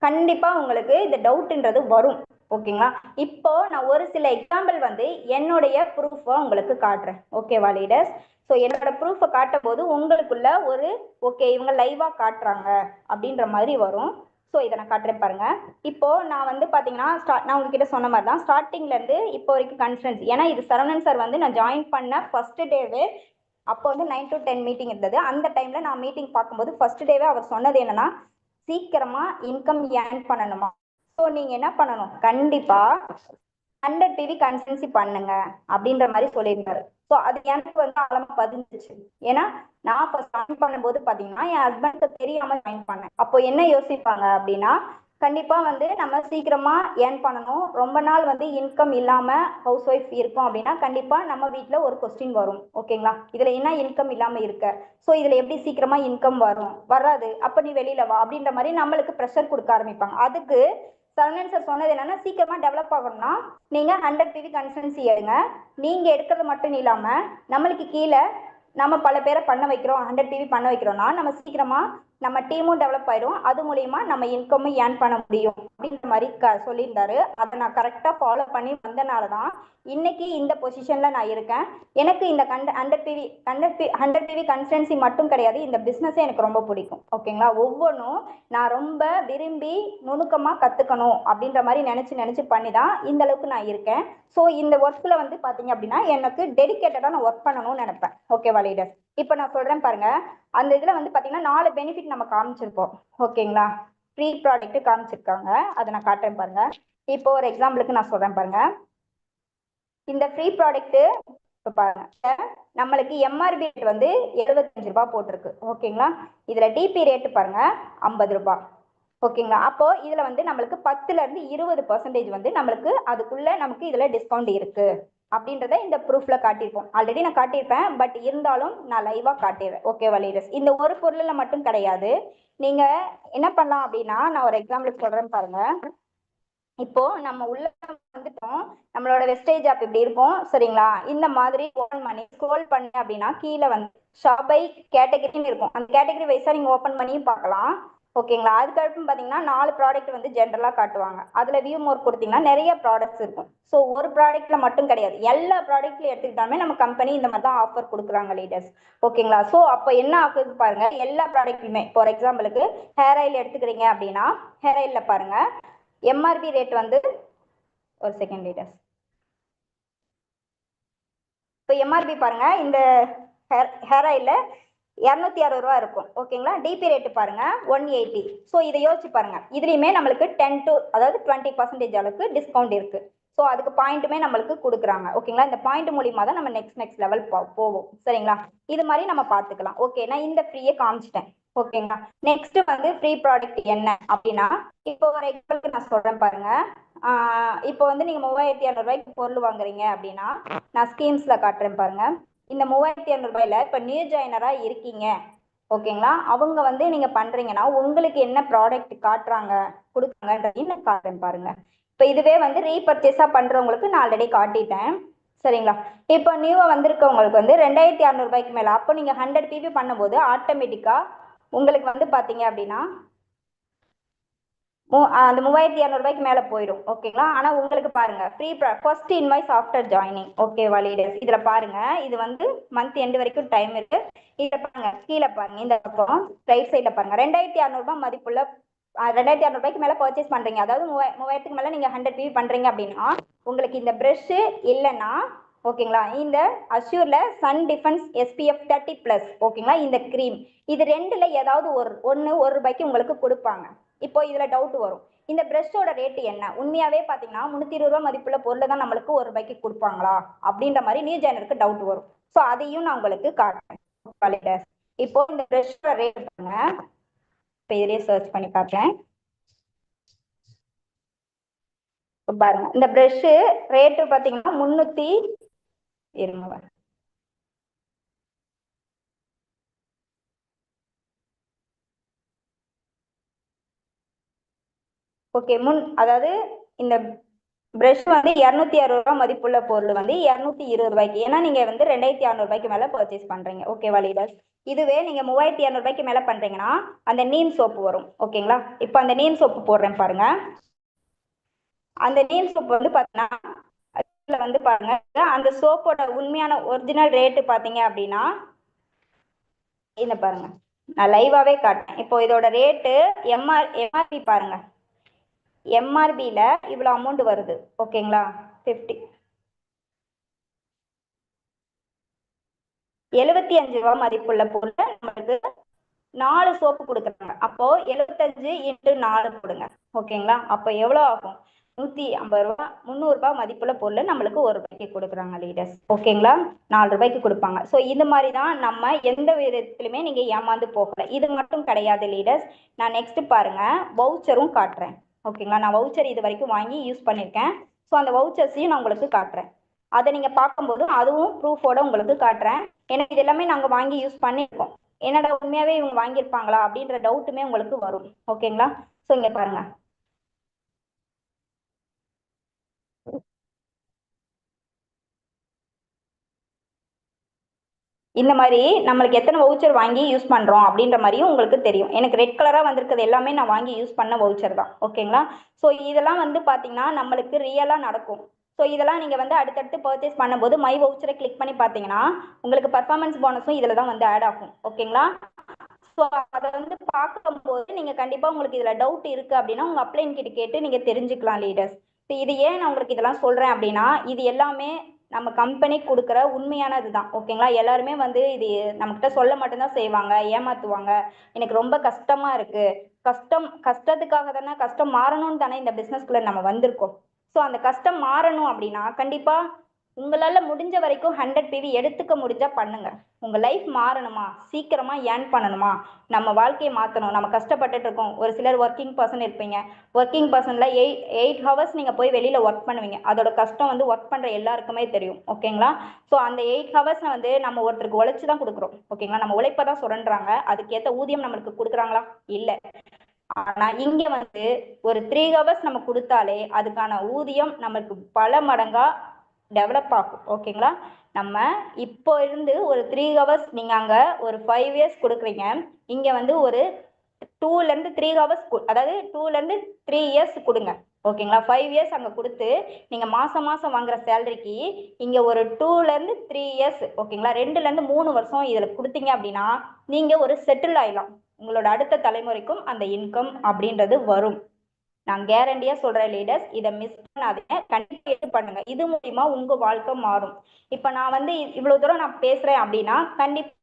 கண்டிப்பா உங்களுக்கு இந்த டவுட்ன்றது வரும். ஓகேங்களா? இப்போ நான் ஒரு சில எக்ஸாம்பிள் வந்து என்னுடைய ப்ரூஃபை உங்களுக்கு காட்டுறேன். ஓகேவா லீடர்ஸ்? ஸோ என்னோட ப்ரூஃபை காட்டும் போது உங்களுக்குள்ள ஒரு ஓகே இவங்க லைவா காட்டுறாங்க அப்படின்ற மாதிரி வரும். ஸோ இதை நான் காட்டுறேன் பாருங்க. இப்போ நான் வந்து பாத்தீங்கன்னா நான் உங்ககிட்ட சொன்ன மாதிரி தான் ஸ்டார்டிங்ல இருந்து இப்போ வரைக்கும் கான்ஃபரன்ஸ். ஏன்னா இது சரவணன் சார் வந்து நான் ஜாயின் பண்ண ஃபர்ஸ்ட் டேவே அப்போ வந்து 9 to 10 மீட்டிங் இருந்தது. அந்த டைம்ல நான் மீட்டிங் பார்க்கும்போது ஃபர்ஸ்ட் டேவே அவர் சொன்னது என்னன்னா, சீக்கிரமா இன்கம் ஏர்ன் பண்ணணுமா. ஸோ நீங்க என்ன பண்ணணும், கண்டிப்பா 100 PV கன்சல்டன்சி பண்ணுங்க அப்படின்ற மாதிரி சொல்லியிருந்தாரு. ஸோ அது எனக்கு வந்து ஆழமா பதிஞ்சிச்சு. ஏன்னா நான் ஃபர்ஸ்ட் ஜாயின் பண்ணும்போது பாத்தீங்கன்னா என் ஹஸ்பண்டுக்கு தெரியாம ஜாயின் பண்ணேன். அப்போ என்ன யோசிப்பாங்க அப்படின்னா, கண்டிப்பா வந்து நம்ம சீக்கிரமா ஏர்ன் பண்ணணும், ரொம்ப நாள் வந்து இன்கம் இல்லாம ஹவுஸ் ஒய்ஃப் இருக்கும் அப்படின்னா கண்டிப்பா நம்ம வீட்டுல ஒரு கொஸ்டின் வரும். ஓகேங்களா? இதுல என்ன இன்கம் இல்லாம இருக்க, ஸோ இதுல எப்படி சீக்கிரமா இன்கம் வராது, அப்ப நீ வெளியில வா அப்படின்ற மாதிரி நம்மளுக்கு ப்ரெஷர் கொடுக்க ஆரம்பிப்பாங்க. அதுக்கு சரவணன் சார் சொன்னது என்னன்னா, சீக்கிரமா டெவலப் ஆகணும்னா நீங்க 100 PV கன்சல்டன்சி எடுங்க. நீங்க எடுக்கிறது மட்டும் இல்லாம நம்மளுக்கு கீழே நம்ம பல பேரை பண்ண வைக்கிறோம், 100 PV பண்ண வைக்கிறோம்னா நம்ம சீக்கிரமா நம்ம டீமும் டெவலப் ஆயிடும், அது மூலியமா நம்ம இன்கமும் ஏர்ன் பண்ண முடியும் அப்படின்ற மாதிரி சொல்லியிருந்தாரு. அதை நான் கரெக்டா ஃபாலோ பண்ணி வந்தனாலதான் இன்னைக்கு இந்த பொசிஷன்ல நான் இருக்கேன். எனக்கு இந்த 100 PV கன்சல்டன்சி மட்டும் கிடையாது, இந்த பிசினஸே எனக்கு ரொம்ப பிடிக்கும். ஓகேங்களா? ஒவ்வொன்றும் நான் ரொம்ப விரும்பி நுணுக்கமா கத்துக்கணும் அப்படின்ற மாதிரி நினைச்சு பண்ணி தான் இந்த அளவுக்கு நான் இருக்கேன். ஸோ இந்த ஒர்க்ல வந்து பாத்தீங்க அப்படின்னா எனக்கு டெடிகேட்டடா நான் ஒர்க் பண்ணணும்னு நினைப்பேன். ஓகேவா லீடர்? இப்போ நான் சொல்றேன் பாருங்க. அந்த இதுல வந்து பாத்தீங்கன்னா 4 பெனிஃபிட் நம்ம காமிச்சிருப்போம். ஓகேங்களா? ஃப்ரீ ப்ராடக்ட் காமிச்சிருக்காங்க, அதை நான் காட்டுறேன் பாருங்க. இப்போ ஒரு எக்ஸாம்பிளுக்கு நான் சொல்றேன் பாருங்க. இந்த ஃப்ரீ ப்ராடக்ட் இப்போ பாருங்க, நம்மளுக்கு எம்ஆர்பி ரேட் வந்து 75 ரூபாய் போட்டிருக்கு. ஓகேங்களா? இதுல டிபி ரேட் பாருங்க 50 ரூபாய். ஓகேங்களா? அப்போ இதுல வந்து நம்மளுக்கு 10ல இருந்து 20% வந்து நம்மளுக்கு அதுக்குள்ள நமக்கு இதுல டிஸ்கவுண்ட் இருக்கு அப்படின்றத இந்த ப்ரூஃப்ல காட்டியிருப்போம். ஆல்ரெடி நான் காட்டியிருப்பேன், பட் இருந்தாலும் நான் லைவா காட்டிடுறேன். ஓகேவா லீடர்ஸ்? இந்த ஒரு பொருள்ல மட்டும் கிடையாது. நீங்க என்ன பண்ணலாம் அப்படின்னா, நான் ஒரு எக்ஸாம்பிள் சொல்றேன் பாருங்க. இப்போ நம்ம உள்ள வந்துட்டோம், நம்மளோட வெஸ்டேஜ் ஆப் இப்படி இருக்கும் சரிங்களா? இந்த மாதிரி ஓபன் பண்ணி ஸ்க்ரோல் பண்ணி அப்படின்னா கீழே வந்து ஷாப்பை கேட்டகரின்னு இருக்கும். அந்த கேட்டகரி வைஸா நீங்க ஓபன் பண்ணியும் பார்க்கலாம். ஓகேங்களா? அதுக்கப்புறம் பாத்தீங்கன்னா 4 ப்ராடக்ட் வந்து ஜென்ரலா காட்டுவாங்க. அதுல வியூ மோர் கொடுத்தீங்கன்னா நிறைய ப்ராடக்ட்ஸ் இருக்கும். ஸோ ஒரு ப்ராடக்ட்ல மட்டும் கிடையாது, எல்லா ப்ராடக்ட்ல எடுத்துக்கிட்டாலுமே நம்ம கம்பெனி இந்த மாதிரி தான் ஆஃபர் கொடுக்குறாங்க லீடர்ஸ். ஓகேங்களா? ஸோ அப்போ என்ன ஆகுது பாருங்க, எல்லா ப்ராடக்ட்டுமே ஃபார் எக்ஸாம்பிளுக்கு ஹேர் ஆயில் எடுத்துக்கிறீங்க அப்படின்னா ஹேர் ஆயில்ல பாருங்க எம்ஆர்பி ரேட் வந்து ஒரு செகண்ட் லீடர்ஸ். இப்போ எம்ஆர்பி பாருங்க, இந்த ஹேர் ஆயில்ல 260 ரூபா இருக்கும். ஓகேங்களா? டிபி ரேட் பாருங்க 180. ஸோ இதை யோசிச்சு பாருங்க, இதுலயுமே நம்மளுக்கு 10 to அதாவது 20% அளவுக்கு டிஸ்கவுண்ட் இருக்கு. ஸோ அதுக்கு பாயிண்ட்டுமே நம்மளுக்கு கொடுக்குறாங்க. ஓகேங்களா? இந்த பாயிண்ட் மூலியமா தான் நம்ம நெக்ஸ்ட் லெவல் போவோம். சரிங்களா? இது மாதிரி நம்ம பார்த்துக்கலாம். ஓகே, நான் இந்த ஃப்ரீயை காமிச்சிட்டேன். ஓகேங்களா? நெக்ஸ்ட் வந்து ஃப்ரீ ப்ராடக்ட் என்ன அப்படின்னா, இப்போ ஒரு எக்ஸாம்பிளுக்கு நான் சொல்றேன் பாருங்க. இப்போ வந்து நீங்க 3200 ரூபாய்க்கு பொருள் வாங்குறீங்க அப்படின்னா நான் ஸ்கீம்ஸ்ல காட்டுறேன் பாருங்க. இந்த 3200 ரூபாயில இப்ப நியூ ஜாயினரா இருக்கீங்க, ஓகேங்களா? அவங்க வந்து நீங்க பண்றீங்கன்னா உங்களுக்கு என்ன ப்ராடக்ட் காட்டுறாங்க கொடுக்குறாங்கன்றதையும் நான் காட்டுறேன் பாருங்க. இப்ப இதுவே வந்து ரீபர்ச்சேஸா பண்றவங்களுக்கு நான் ஆல்ரெடி காட்டிட்டேன். சரிங்களா? இப்போ நியூவா வந்திருக்கவங்களுக்கு வந்து 2600 ரூபாய்க்கு மேல, அப்போ நீங்க 100 PV பண்ணும்போது ஆட்டோமேட்டிக்கா உங்களுக்கு வந்து பாத்தீங்க அப்படின்னா அந்த 3200 மேல போயிடும். ஓகேங்களா? ஆனா உங்களுக்கு பாருங்க free first invoice after joining. ஓகேவா லீடர்ஸ்? இதுல பாருங்க, இது வந்து மந்த் எண்ட் வரைக்கும் டைம் இருக்கு. இதுல பாருங்க, கீழே பாருங்க, இந்த பக்கம் ரைட் சைட்ல பாருங்க, 2600 மதிப்புள்ள 2600 மேல பர்ச்சேஸ் பண்றீங்க, அதாவது 3000 மேல நீங்க 100 PV பண்றீங்க அப்படின்னா உங்களுக்கு இந்த பிரஷ் இல்லைன்னா, ஓகேங்களா, இந்த அஷ்யூர்ல சன் டிஃபென்ஸ் SPF 30+, ஓகேங்களா, இந்த கிரீம், இது ரெண்டுல ஏதாவது ₹1 உங்களுக்கு கொடுப்பாங்க. இப்போ இதுல டவுட் வரும், இந்த பிரஷோட ரேட் என்ன? உண்மையாவே பாத்தீங்கன்னா 320 மதிப்புள்ள பொருள் தான் நம்மளுக்கு ₹1 கொடுப்பாங்களா அப்படின்ற மாதிரி நியூ ஜெனருக்கு டவுட் வரும். ஸோ அதையும் நான் உங்களுக்கு காட்டுறேன். இப்போ இந்த பிரஷோட ரேட் பாருங்க, இப்போ இதுலயே சர்ச் பண்ணி காட்டுறேன். பாருங்க, இந்த பிரஷ் ரேட்டு பாத்தீங்கன்னா 300 இருங்க. ஓகே, அதாவது இந்த பிரஷ் வந்து 260 மதிப்புள்ள பொருள் வந்து 220 ஏன்னா நீங்க வந்து 2600 மேல பர்ச்சேஸ் பண்றீங்க. ஓகேவா லீடர்ஸ்? இதுவே நீங்க 3200 மேல பண்றீங்கன்னா அந்த நீம் சோப்பு வரும். ஓகேங்களா? இப்போ அந்த நீம் சோப்பு போடுறேன் பாருங்க. அந்த நீம் சோப்பு வந்து பாத்தீங்கன்னா வந்து பாருங்க, அந்த சோப்போட உண்மையான ஒரிஜினல் ரேட்டு பாத்தீங்க அப்படின்னா இந்த பாருங்க, நான் லைவாவே காட்டுறேன். இப்போ இதோட ரேட்டு எம்ஆர்பி பாருங்க, எம்ஆர்பியில் இவ்வளோ அமௌண்ட் வருது. ஓகேங்களா? 75 மதிப்புள்ள பொருள் நம்மளுக்கு 4 சோப்பு கொடுக்குறாங்க. அப்போ 75 × 4 கொடுங்க. ஓகேங்களா? அப்போ எவ்வளோ ஆகும்? 150 300 மதிப்புள்ள பொருள் நம்மளுக்கு ₹1 கொடுக்குறாங்க லீடர்ஸ். ஓகேங்களா? ₹4 கொடுப்பாங்க. ஸோ இந்த மாதிரி தான் நம்ம எந்த விதத்திலுமே நீங்க ஏமாந்து போகல. இது மட்டும் கிடையாது லீடர்ஸ். நான் நெக்ஸ்ட் பாருங்க, வவுச்சரும் காட்டுறேன். ஓகேங்களா? நான் வவுச்சர் இது வரைக்கும் வாங்கி யூஸ் பண்ணியிருக்கேன். ஸோ அந்த வவுச்சர்ஸையும் நான் உங்களுக்கு காட்டுறேன். அதை நீங்க பார்க்கும்போது அதுவும் ப்ரூஃபோட உங்களுக்கு காட்டுறேன். எனக்கு இது எல்லாமே நாங்கள் வாங்கி யூஸ் பண்ணியிருக்கோம். என்னடா உண்மையாவே இவங்க வாங்கியிருப்பாங்களா அப்படின்ற டவுட்டுமே உங்களுக்கு வரும். ஓகேங்களா? ஸோ இங்க பாருங்க, இந்த மாதிரி நம்மளுக்கு எத்தனை வவுச்சர் வாங்கி யூஸ் பண்றோம் அப்படின்ற மாதிரியும் உங்களுக்கு தெரியும். எனக்கு ரெட் கலரா வந்திருக்கிறது எல்லாமே நான் வாங்கி யூஸ் பண்ண வவுச்சர் தான். ஓகேங்களா? ஸோ இதெல்லாம் வந்து பாத்தீங்கன்னா நம்மளுக்கு ரியலா நடக்கும். ஸோ இதெல்லாம் நீங்க வந்து அடுத்தடுத்து பர்ச்சேஸ் பண்ணும்போது மை வவுச்சரை கிளிக் பண்ணி பாத்தீங்கன்னா உங்களுக்கு பர்ஃபார்மன்ஸ் போனஸும் இதுல தான் வந்து ஆட் ஆகும். ஓகேங்களா? ஸோ அதை வந்து பார்க்கும்போது நீங்க கண்டிப்பா உங்களுக்கு இதுல டவுட் இருக்கு அப்படின்னா உங்க அப்ளைன் கிட்ட கேட்டு நீங்க தெரிஞ்சுக்கலாம் லீடர்ஸ். இது ஏன் நான் உங்களுக்கு இதெல்லாம் சொல்றேன் அப்படின்னா இது எல்லாமே நம்ம கம்பெனி கொடுக்குற உண்மையானது தான். ஓகேங்களா? எல்லாருமே வந்து இது நம்மகிட்ட சொல்ல மட்டும்தான் செய்வாங்க, ஏமாத்துவாங்க. எனக்கு ரொம்ப கஷ்டமா இருக்கு, கஷ்டத்துக்காக தானே, கஷ்டம் மாறணும்னு தானே இந்த பிசினஸ்குள்ள நம்ம வந்திருக்கோம். ஸோ அந்த கஷ்டம் மாறணும் அப்படின்னா கண்டிப்பா உங்களால முடிஞ்ச வரைக்கும் 100 PV எடுத்துக்க முடிஞ்சா பண்ணுங்க. உங்க லைஃப் மாறணுமா, சீக்கிரமா ஏர்ன் பண்ணணுமா, நம்ம வாழ்க்கையை மாற்றணும். நம்ம கஷ்டப்பட்டுட்டு இருக்கோம். ஒரு சிலர் ஒர்க்கிங் பர்சன் இருப்பீங்க. ஒர்க்கிங் பர்சன்ல 8 ஹவர்ஸ் நீங்க போய் வெளியில ஒர்க் பண்ணுவீங்க. அதோட கஷ்டம் வந்து ஒர்க் பண்ற எல்லாருக்குமே தெரியும். ஓகேங்களா? ஸோ அந்த 8 ஹவர்ஸ் வந்து நம்ம ஒருத்தருக்கு உழைச்சு தான் கொடுக்குறோம். ஓகேங்களா? நம்ம உழைப்பை தான் சுரண்டுறாங்க. அதுக்கேற்ற ஊதியம் நம்மளுக்கு கொடுக்குறாங்களா? இல்லை. ஆனா இங்க வந்து ஒரு 3 ஹவர்ஸ் நம்ம கொடுத்தாலே அதுக்கான ஊதியம் நமக்கு பல மடங்கா டெவலப் ஆகும். ஓகேங்களா? நம்ம இப்போ இருந்து ஒரு 3 ஹவர்ஸ் நீங்க அங்க ஒரு 5 இயர்ஸ் கொடுக்குறீங்க, இங்க வந்து ஒரு 2ல இருந்து 3 ஹவர்ஸ், அதாவது 2ல இருந்து 3 இயர்ஸ் கொடுங்க. ஓகேங்களா? 5 இயர்ஸ் அங்க கொடுத்து நீங்க மாசம் மாசம் வாங்குற சேலரிக்கு இங்க ஒரு 2ல இருந்து 3 இயர்ஸ், ஓகேங்களா, 2ல இருந்து 3 வருஷம் இதுல கொடுத்தீங்க அப்படின்னா நீங்க ஒரு செட்டில் ஆயிடலாம். உங்களோட அடுத்த தலைமுறைக்கும் அந்த இன்கம் அப்படின்றது வரும். நான் கேரண்டியா சொல்றேன் லீடர்ஸ், இதை மிஸ் பண்ணாதீங்க. கண்டிப்பா எடுத்து பண்ணுங்க. இது மூலியமா உங்க வாழ்க்கை மாறும். இப்ப நான் வந்து இவ்வளவு தூரம் நான் பேசுறேன் அப்படின்னா கண்டிப்பா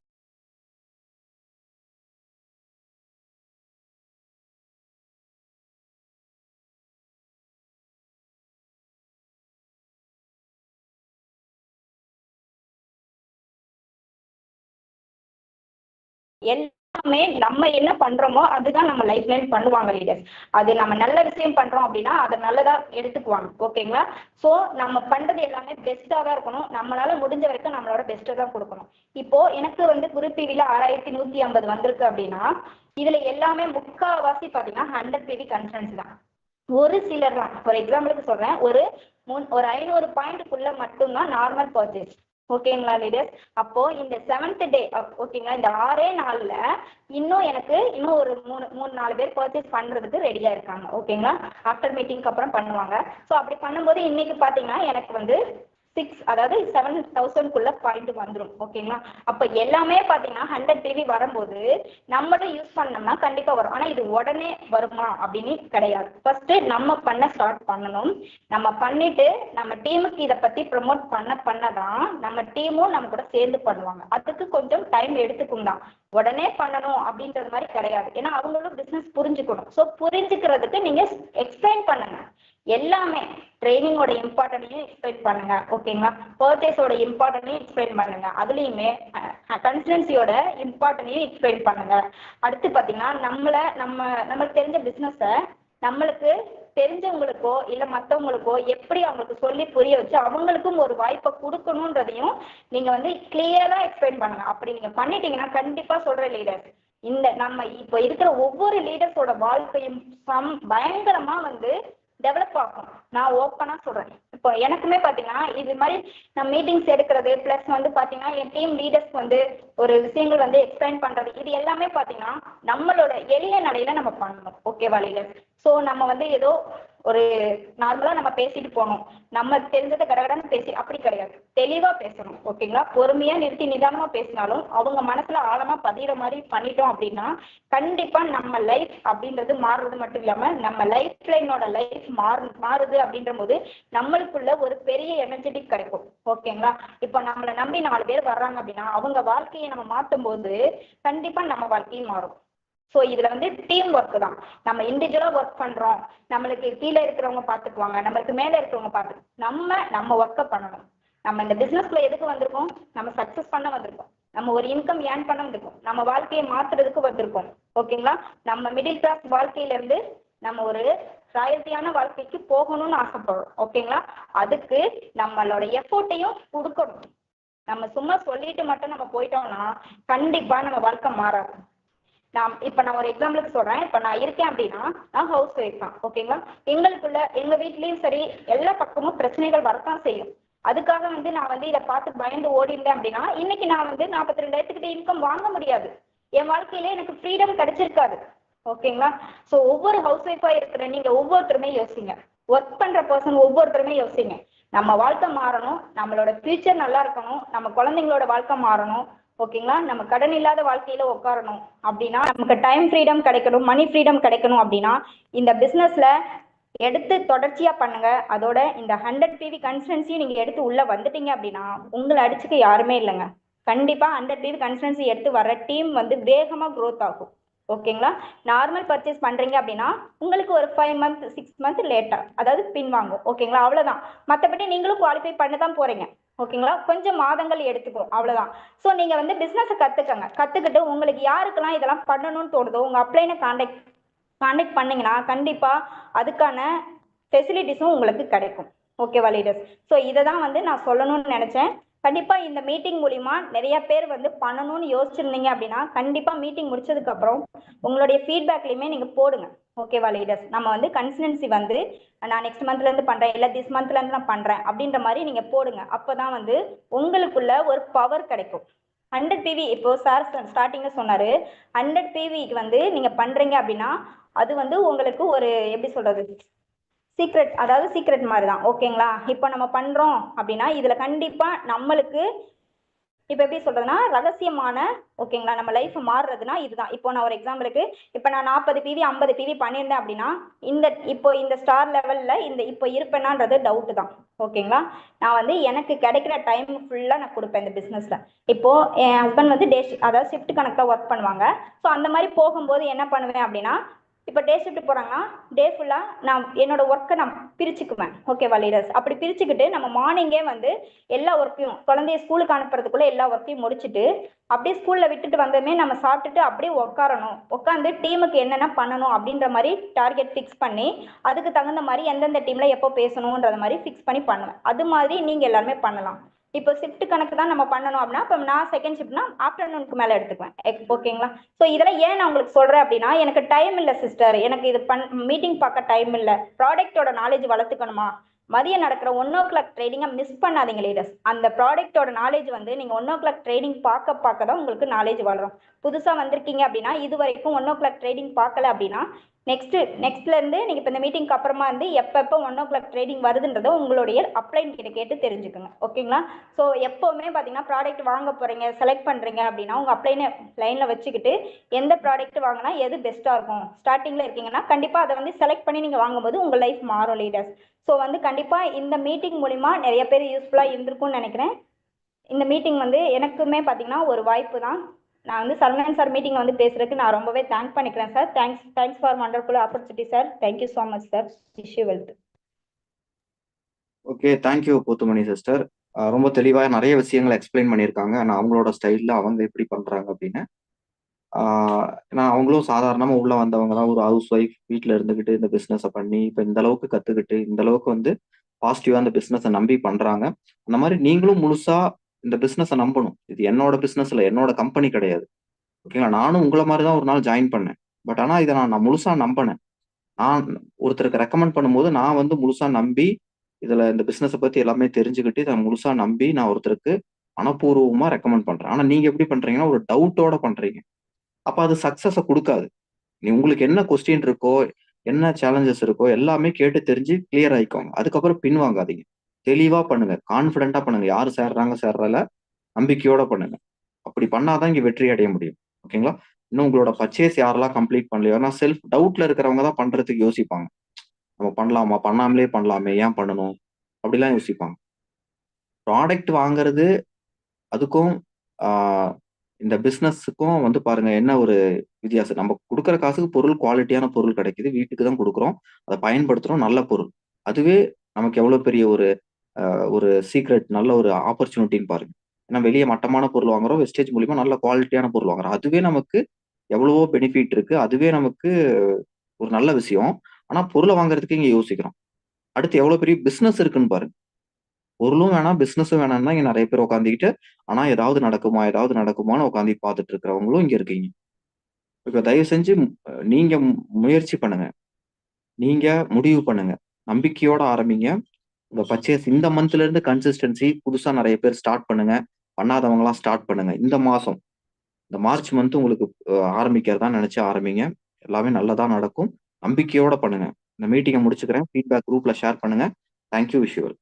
எல்லாமே நம்ம என்ன பண்றோமோ அதுதான் நம்ம லைஃப் லைன் பண்ணுவாங்க லீடர்ஸ். அது நம்ம நல்ல விஷயம் பண்றோம் அப்படின்னா அதை நல்லதா எடுத்துக்குவாங்க. ஓகேங்களா? ஸோ நம்ம பண்றது எல்லாமே பெஸ்டா தான் இருக்கணும். நம்மளால முடிஞ்ச வரைக்கும் நம்மளோட பெஸ்ட்டை தான் கொடுக்கணும். இப்போ எனக்கு வந்து குரு டிவில 6150 வந்திருக்கு அப்படின்னா இதுல எல்லாமே முக்காவாசி பாத்தீங்கன்னா 100 PV கன்சல்டன்ஸ் தான். ஒரு சிலர் தான், ஃபார் எக்ஸாம்பிளுக்கு சொல்றேன், ஒரு 500 பாயிண்ட்டுக்குள்ள மட்டும்தான் நார்மல் பர்ச்சேஸ். ஓகேங்களா லீடர்ஸ்? அப்போ இந்த 7th டே ஓகேங்களா, இந்த 6 நாள்ல இன்னும் எனக்கு இன்னும் ஒரு 3-4 பேர் பர்ச்சேஸ் பண்றதுக்கு ரெடியா இருக்காங்க. ஓகேங்களா, ஆஃப்டர் மீட்டிங்க்கு அப்புறம் பண்ணுவாங்க. ஸோ அப்படி பண்ணும்போது இன்னைக்கு பாத்தீங்கன்னா எனக்கு வந்து 6 அதாவது 7,000க்குள்ள பாயிண்ட் வந்துடும். ஓகேங்களா, அப்ப எல்லாமே பாத்தீங்கன்னா 100 PV வரும்போது நம்மளும் யூஸ் பண்ணோம்னா கண்டிப்பா வரும். ஆனா இது உடனே வருமா அப்படின்னு கிடையாது. ஃபர்ஸ்ட் நம்ம பண்ண ஸ்டார்ட் பண்ணணும். நம்ம பண்ணிட்டு நம்ம டீமுக்கு இதை பத்தி ப்ரமோட் பண்ணதான் நம்ம டீமும் நம்ம கூட சேர்ந்து பண்ணுவாங்க. அதுக்கு கொஞ்சம் டைம் எடுத்துக்கும் தான், உடனே பண்ணணும் அப்படின்றது மாதிரி கிடையாது. ஏன்னா அவங்களும் பிசினஸ் புரிஞ்சுக்கணும். ஸோ புரிஞ்சுக்கிறதுக்கு நீங்க எக்ஸ்பிளைன் பண்ணுங்க. எல்லாமே ட்ரைனிங்கோட இம்பார்ட்டன்டையும் எக்ஸ்பிளைன் பண்ணுங்க. ஓகேங்களா, பர்ச்சேஸோட இம்பார்ட்டன்டையும் எக்ஸ்பிளைன் பண்ணுங்க. அதுலயுமே கன்சல்டன்சியோட இம்பார்ட்டன்டையும் எக்ஸ்பிளைன் பண்ணுங்க. அடுத்து பாத்தீங்கன்னா நம்மளுக்கு தெரிஞ்ச பிசினஸ நம்மளுக்கு தெரிஞ்சவங்களுக்கோ இல்ல மத்தவங்களுக்கோ எப்படி அவங்களுக்கு சொல்லி புரிய வச்சு அவங்களுக்கும் ஒரு வாய்ப்பை கொடுக்கணும்ன்றதையும் நீங்க வந்து கிளியரா எக்ஸ்பிளைன் பண்ணுங்க. அப்படி நீங்க பண்ணிட்டீங்கன்னா கண்டிப்பா சொல்ற லீடர்ஸ், இந்த நம்ம இப்போ இருக்கிற ஒவ்வொரு லீடர்ஸோட வாழ்க்கையும் பயங்கரமா வந்து டெவலப் ஆகும். நான் ஓப்பனா சொல்றேன். இப்போ எனக்குமே பாத்தீங்கன்னா இது மாதிரி நான் மீட்டிங்ஸ் எடுக்கிறது பிளஸ் வந்து பாத்தீங்கன்னா என் டீம் லீடர்ஸ் வந்து ஒரு விஷயங்கள் வந்து எக்ஸ்பிளைன் பண்றது, இது எல்லாமே பாத்தீங்கன்னா நம்மளோட எளிய நடையில நம்ம பண்ணணும். ஓகேவா லீடர்ஸ்? ஸோ நம்ம வந்து ஏதோ ஒரு நார்மலா நம்ம பேசிட்டு போகணும், நம்ம தெரிஞ்சதை கடகடன்னு பேசி அப்படி கிடையாது, தெளிவா பேசணும். ஓகேங்களா, பொறுமையா நிறுத்தி நிதானமா பேசினாலும் அவங்க மனசுல ஆழமா பதிகிற மாதிரி பண்ணிட்டோம் அப்படின்னா கண்டிப்பா நம்ம லைஃப் அப்படின்றது மாறுறது மட்டும் இல்லாம நம்ம லைஃப் லைனோட லைஃப் மாறுது அப்படின்ற போது நம்மளுக்குள்ள ஒரு பெரிய எனர்ஜெட்டிக் கிடைக்கும். ஓகேங்களா, இப்போ நம்மளை நம்பி 4 பேர் வர்றாங்க அப்படின்னா அவங்க வாழ்க்கையை நம்ம மாற்றும் போது கண்டிப்பா நம்ம வாழ்க்கையும் மாறும். ஸோ இதுல வந்து டீம் ஒர்க் தான். நம்ம இண்டிவிஜுவலா ஒர்க் பண்றோம், நம்மளுக்கு கீழே இருக்கிறவங்க பாத்துக்குவாங்க, நம்மளுக்கு மேல இருக்கிறவங்க நம்ம ஒர்க்கை பண்ணணும். நம்ம இந்த பிசினஸ்ல எதுக்கு வந்திருக்கோம்? நம்ம சக்சஸ் பண்ண வந்திருக்கோம், நம்ம ஒரு இன்கம் ஏர்ன் பண்ண வந்திருக்கோம், நம்ம வாழ்க்கையை மாத்துறதுக்கு வந்திருக்கோம். ஓகேங்களா, நம்ம மிடில் கிளாஸ் வாழ்க்கையில இருந்து நம்ம ஒரு ராயல்ட்டியான வாழ்க்கைக்கு போகணும்னு ஆசைப்படுறோம். ஓகேங்களா, அதுக்கு நம்மளோட எஃபோர்ட்டையும் கொடுக்கணும். நம்ம சும்மா சொல்லிட்டு மட்டும் நம்ம போயிட்டோம்னா கண்டிப்பா நம்ம வாழ்க்கை மாறாது. நான் ஒரு எக்ஸாம்பிளுக்கு சொல்றேன். இப்ப நான் இருக்கேன் அப்படின்னா நான் ஹவுஸ் ஒய்ஃப் தான். ஓகேங்களா, எங்க வீட்லயும் சரி எல்லா பக்கமும் பிரச்சனைகள் வரத்தான் செய்யும். அதுக்காக வந்து நான் வந்து இதை பார்த்து பயந்து ஓடிட்டேன் அப்படின்னா இன்னைக்கு நான் வந்து 42,000 இன்கம் வாங்க முடியாது. என் வாழ்க்கையில எனக்கு ஃப்ரீடம் கிடைச்சிருக்காது. ஓகேங்களா, ஸோ ஒவ்வொரு ஹவுஸ் ஒய்ஃபா இருக்கிற நீங்க ஒவ்வொருத்தருமே யோசிங்க, ஒர்க் பண்ற பர்சன் ஒவ்வொருத்தருமே யோசிங்க. நம்ம வாழ்க்கை மாறணும், நம்மளோட ஃபியூச்சர் நல்லா இருக்கணும், நம்ம குழந்தைங்களோட வாழ்க்கை மாறணும். ஓகேங்களா, நம்ம கடன் இல்லாத வாழ்க்கையில உட்காரணும் அப்படின்னா நமக்கு டைம் ஃப்ரீடம் கிடைக்கணும், மணி ஃப்ரீடம் கிடைக்கணும் அப்படின்னா இந்த பிசினஸ்ல எடுத்து தொடர்ச்சியா பண்ணுங்க. அதோட இந்த 100 PV கன்சல்டன்சியும் நீங்க எடுத்து உள்ள வந்துட்டீங்க அப்படின்னா உங்களை அடிச்சுக்க யாருமே இல்லைங்க. கண்டிப்பா 100 PV கன்சல்டன்சி எடுத்து வர டீம் வந்து வேகமா க்ரோத் ஆகும். ஓகேங்களா, நார்மல் பர்ச்சேஸ் பண்றீங்க அப்படின்னா உங்களுக்கு ஒரு 5 மந்த் 6 மந்த் லேட்டா அதாவது பின்வாங்கும். ஓகேங்களா, அவ்வளவுதான். மற்றபடி நீங்களும் குவாலிஃபை பண்ண தான் போறீங்க. ஓகேங்களா, கொஞ்சம் மாதங்கள் எடுத்துக்கும், அவ்வளவுதான். ஸோ நீங்க வந்து பிசினஸை கத்துக்கிட்டு உங்களுக்கு யாருக்கெல்லாம் இதெல்லாம் பண்ணணும்னு தோணுதோ உங்க அப்ளைனை கான்டாக்ட் பண்ணீங்கன்னா கண்டிப்பா அதுக்கான ஃபெசிலிட்டிஸும் உங்களுக்கு கிடைக்கும். ஓகேவா லீடர்ஸ்? ஸோ இதை தான் வந்து நான் சொல்லணும்னு நினைச்சேன். கண்டிப்பா இந்த மீட்டிங் மூலியமா நிறைய பேர் வந்து பண்ணணும்னு யோசிச்சிருந்தீங்க அப்படின்னா கண்டிப்பா மீட்டிங் முடிச்சதுக்கு அப்புறம் உங்களுடைய ஃபீட்பேக்லையுமே நீங்க போடுங்க. ஓகேவா லீடர்ஸ்? நம்ம வந்து கன்சல்டன்சி வந்து நான் நெக்ஸ்ட் மந்த்ல இருந்து பண்றேன், இல்ல திஸ் மந்த்ல இருந்து நான் பண்றேன் அப்படின்ற மாதிரி நீங்க போடுங்க. அப்பதான் வந்து உங்களுக்குள்ள ஒரு பவர் கிடைக்கும். 100 PV இப்போ சார் ஸ்டார்டிங்ல சொன்னாரு, 100 PVக்கு வந்து நீங்க பண்றீங்க அப்படின்னா அது வந்து உங்களுக்கு ஒரு எப்படி சொல்றது சீக்ரெட், அதாவது சீக்ரெட் மாதிரி தான். ஓகேங்களா, இப்போ நம்ம பண்றோம் அப்படின்னா இதுல கண்டிப்பா நம்மளுக்கு இப்போ எப்படி சொல்றதுன்னா ரகசியமான ஓகேங்களா நம்ம லைஃப் மாறுறதுன்னா இதுதான். இப்போ நான் ஒரு எக்ஸாம்பிளுக்கு இப்போ நான் 40 PV 50 PV பண்ணியிருந்தேன் அப்படின்னா இப்போ இந்த ஸ்டார் லெவல்ல இப்போ இருப்பேனான்றது டவுட் தான். ஓகேங்களா, நான் வந்து எனக்கு கிடைக்கிற டைம் ஃபுல்லா நான் கொடுப்பேன் இந்த பிசினஸ்ல. இப்போ என் ஹஸ்பண்ட் வந்து அதாவது ஷிஃப்ட் கணக்கில் ஒர்க் பண்ணுவாங்க. ஸோ அந்த மாதிரி போகும்போது என்ன பண்ணுவேன் அப்படின்னா இப்போ டே ஷிஃப்ட் போகிறாங்கன்னா டே ஃபுல்லாக நான் என்னோட ஒர்க்கை நான் பிரிச்சுக்குவேன். ஓகேவா லீடர்ஸ்? அப்படி பிரிச்சுக்கிட்டு நம்ம மார்னிங்கே வந்து எல்லா ஒர்க்கையும் குழந்தைய ஸ்கூலுக்கு அனுப்புறதுக்குள்ள எல்லா ஒர்க்கையும் முடிச்சுட்டு அப்படியே ஸ்கூல்ல விட்டுட்டு வந்ததுமே நம்ம சாப்பிட்டுட்டு அப்படியே உட்காந்து டீமுக்கு என்னென்ன பண்ணணும் அப்படின்ற மாதிரி டார்கெட் ஃபிக்ஸ் பண்ணி அதுக்கு தகுந்த மாதிரி எந்தெந்த டீம்ல எப்போ பேசணுன்றத மாதிரி ஃபிக்ஸ் பண்ணி பண்ணுவேன். அது மாதிரி நீங்க எல்லாருமே பண்ணலாம். இப்போ ஷிஃப்ட் கணக்கு தான் நம்ம பண்ணணும் அப்படின்னா இப்போ நான் செகண்ட் ஷிஃப்ட்னா ஆஃப்டர்நூனுக்கு மேலே எடுத்துக்குவேன். ஓகேங்களா, ஸோ இதெல்லாம் ஏன் நான் உங்களுக்கு சொல்கிறேன் அப்படின்னா எனக்கு டைம் இல்லை சிஸ்டர், எனக்கு இது மீட்டிங் பார்க்க டைம் இல்லை, ப்ராடக்டோட நாலேஜ் வளர்த்துக்கணுமா, மதியம் நடக்கிற 1 o'clock ட்ரேடிங்கை மிஸ் பண்ணாதீங்க லீடர்ஸ். அந்த ப்ராடக்ட்டோட நாலேஜ் வந்து நீங்கள் 1 o'clock ட்ரேடிங் பார்க்க தான் உங்களுக்கு நாலேஜ் வளரும். புதுசாக வந்திருக்கீங்க அப்படின்னா, இது வரைக்கும் 1 o'clock ட்ரேடிங் பார்க்கல அப்படின்னா, நெக்ஸ்ட்லேருந்து நீங்கள் இப்போ இந்த மீட்டிங்க்கு அப்புறமா வந்து எப்போ 1 o'clock ட்ரேடிங் வருதுன்றதை உங்களுடைய அப்ளைன் கிட்ட கேட்டு தெரிஞ்சுக்கோங்க. ஓகேங்களா? ஸோ எப்போவுமே பார்த்தீங்கன்னா ப்ராடக்ட் வாங்க போகிறீங்க, செலக்ட் பண்ணுறீங்க அப்படின்னா உங்கள் அப்ளைனை லைனில் வச்சுக்கிட்டு எந்த ப்ராடக்ட் வாங்கினா எது பெஸ்ட்டாக இருக்கும், ஸ்டார்டிங்கில் இருக்கீங்கன்னா கண்டிப்பாக அதை வந்து செலக்ட் பண்ணி நீங்கள் வாங்கும்போது உங்கள் லைஃப் மாறும் லீடர்ஸ். ஸோ வந்து கண்டிப்பாக இந்த மீட்டிங் மூலிமா நிறைய பேர் யூஸ்ஃபுல்லாக இருந்திருக்கும்னு நினைக்கிறேன். இந்த மீட்டிங் வந்து எனக்குமே பார்த்தீங்கன்னா ஒரு வாய்ப்பு தான். நான் வந்து சரவணன் சார் மீட்டிங் வந்து பேசுறதுக்கு நான் ரொம்பவே தேங்க் பண்ணிக்கிறேன் sir. Thanks for wonderful opportunity sir. Thank you so much sir. Wish you wealth. Okay, thank you Pothumani sister. ரொம்ப தெளிவாக நிறைய விஷயங்களை எக்ஸ்பிளைன் பண்ணியிருக்காங்க. நான் அவங்களோட ஸ்டைலில் அவங்க எப்படி பண்ணுறாங்க அப்படின்னு. நான் அவங்களும் சாதாரணமாக உள்ள வந்தவங்க தான், ஒரு ஹவுஸ் ஒய்ஃப், வீட்டில் இருந்துக்கிட்டு இந்த பிஸ்னஸை பண்ணி இப்போ இந்த அளவுக்கு கற்றுக்கிட்டு இந்த அளவுக்கு வந்து பாசிட்டிவாக இந்த பிஸ்னஸை நம்பி பண்ணுறாங்க. அந்த மாதிரி நீங்களும் முழுசாக இந்த பிஸ்னஸை நம்பணும். இது என்னோட பிஸ்னஸ் இல்லை, என்னோட கம்பெனி கிடையாது. ஓகேங்களா? நானும் உங்களை மாதிரி தான் ஒரு நாள் ஜாயின் பண்ணேன். பட் ஆனால் இதை நான் முழுசாக நம்பினேன். நான் ஒருத்தருக்கு ரெக்கமெண்ட் பண்ணும்போது நான் வந்து முழுசாக நம்பி இதுல இந்த பிசினஸை பத்தி எல்லாமே தெரிஞ்சுக்கிட்டு இதை முழுசா நம்பி நான் ஒருத்தருக்கு மனப்பூர்வமா ரெக்கமெண்ட் பண்றேன். ஆனா நீங்க எப்படி பண்றீங்கன்னா ஒரு டவுட்டோட பண்றீங்க. அப்ப அது சக்சஸை கொடுக்காது. உங்களுக்கு என்ன கொஸ்டின் இருக்கோ, என்ன சேலஞ்சஸ் இருக்கோ எல்லாமே கேட்டு தெரிஞ்சு கிளியர் ஆயிக்கோங்க. அதுக்கப்புறம் பின் வாங்காதீங்க. தெளிவா பண்ணுங்க, கான்பிடண்டா பண்ணுங்க. யாரு சேர்றல நம்பிக்கையோட பண்ணுங்க. அப்படி பண்ணாதான் இங்க வெற்றி அடைய முடியும். ஓகேங்களா? இன்னும் உங்களோட பர்ச்சேஸ் யாரெல்லாம் கம்ப்ளீட் பண்ணலையோ, ஏன்னா செல்ஃப் டவுட்ல இருக்கிறவங்க தான் பண்றதுக்கு யோசிப்பாங்க. நம்ம பண்ணலாமா, பண்ணாமலே பண்ணலாமே, ஏன் பண்ணணும் அப்படிலாம் யோசிப்பாங்க. ப்ராடக்ட் வாங்குறது அதுக்கும் இந்த பிஸ்னஸுக்கும் வந்து பாருங்க என்ன ஒரு வித்தியாசம். நம்ம கொடுக்குற காசுக்கு பொருள், குவாலிட்டியான பொருள் கிடைக்குது, வீட்டுக்கு தான் கொடுக்குறோம், அதை பயன்படுத்துறோம், நல்ல பொருள். அதுவே நமக்கு எவ்வளவு பெரிய ஒரு ஒரு சீக்ரெட், நல்ல ஒரு ஆப்பர்ச்சுனிட்டின்னு பாருங்க. ஏன்னா வெளியே மட்டமான பொருள் வாங்குறோம், வெஸ்டேஜ் மூலியமா நல்ல குவாலிட்டியான பொருள் வாங்குறோம். அதுவே நமக்கு எவ்வளவோ பெனிஃபிட் இருக்கு, அதுவே நமக்கு ஒரு நல்ல விஷயம். ஆனா பொருளை வாங்குறதுக்கு இங்க யோசிக்கிறோம். அடுத்து எவ்வளவு பெரிய பிசினஸ் இருக்குன்னு பாருங்க. பொருளும் வேணாம், பிசினஸும் வேணாம்னு தான் இங்க நிறைய பேர் உட்காந்துக்கிட்டு, ஆனா ஏதாவது நடக்குமா, ஏதாவது நடக்குமான்னு உட்காந்து பார்த்துட்டு இருக்கிறவங்களும் இங்க இருக்கீங்க. இப்ப தயவு செஞ்சு நீங்க முயற்சி பண்ணுங்க. நீங்க முடிவு பண்ணுங்க. நம்பிக்கையோட ஆரம்பிங்க. உங்க பர்ச்சேஸ் இந்த மந்த்ல இருந்து கன்சிஸ்டன்சி புதுசா நிறைய பேர் ஸ்டார்ட் பண்ணுங்க. பண்ணாதவங்க எல்லாம் ஸ்டார்ட் பண்ணுங்க. இந்த மாசம், இந்த மார்ச் மந்த் உங்களுக்கு ஆரம்பிக்கிறதா நினைச்சு ஆரம்பிங்க. எல்லாமே நல்லதா நடக்கும். நம்பிக்கையோட பண்ணுங்க. இந்த மீட்டிங்கை முடிச்சுக்கிறேன். ஃபீட்பேக் குரூப்ல ஷேர் பண்ணுங்க. தேங்க்யூ. Wish you all.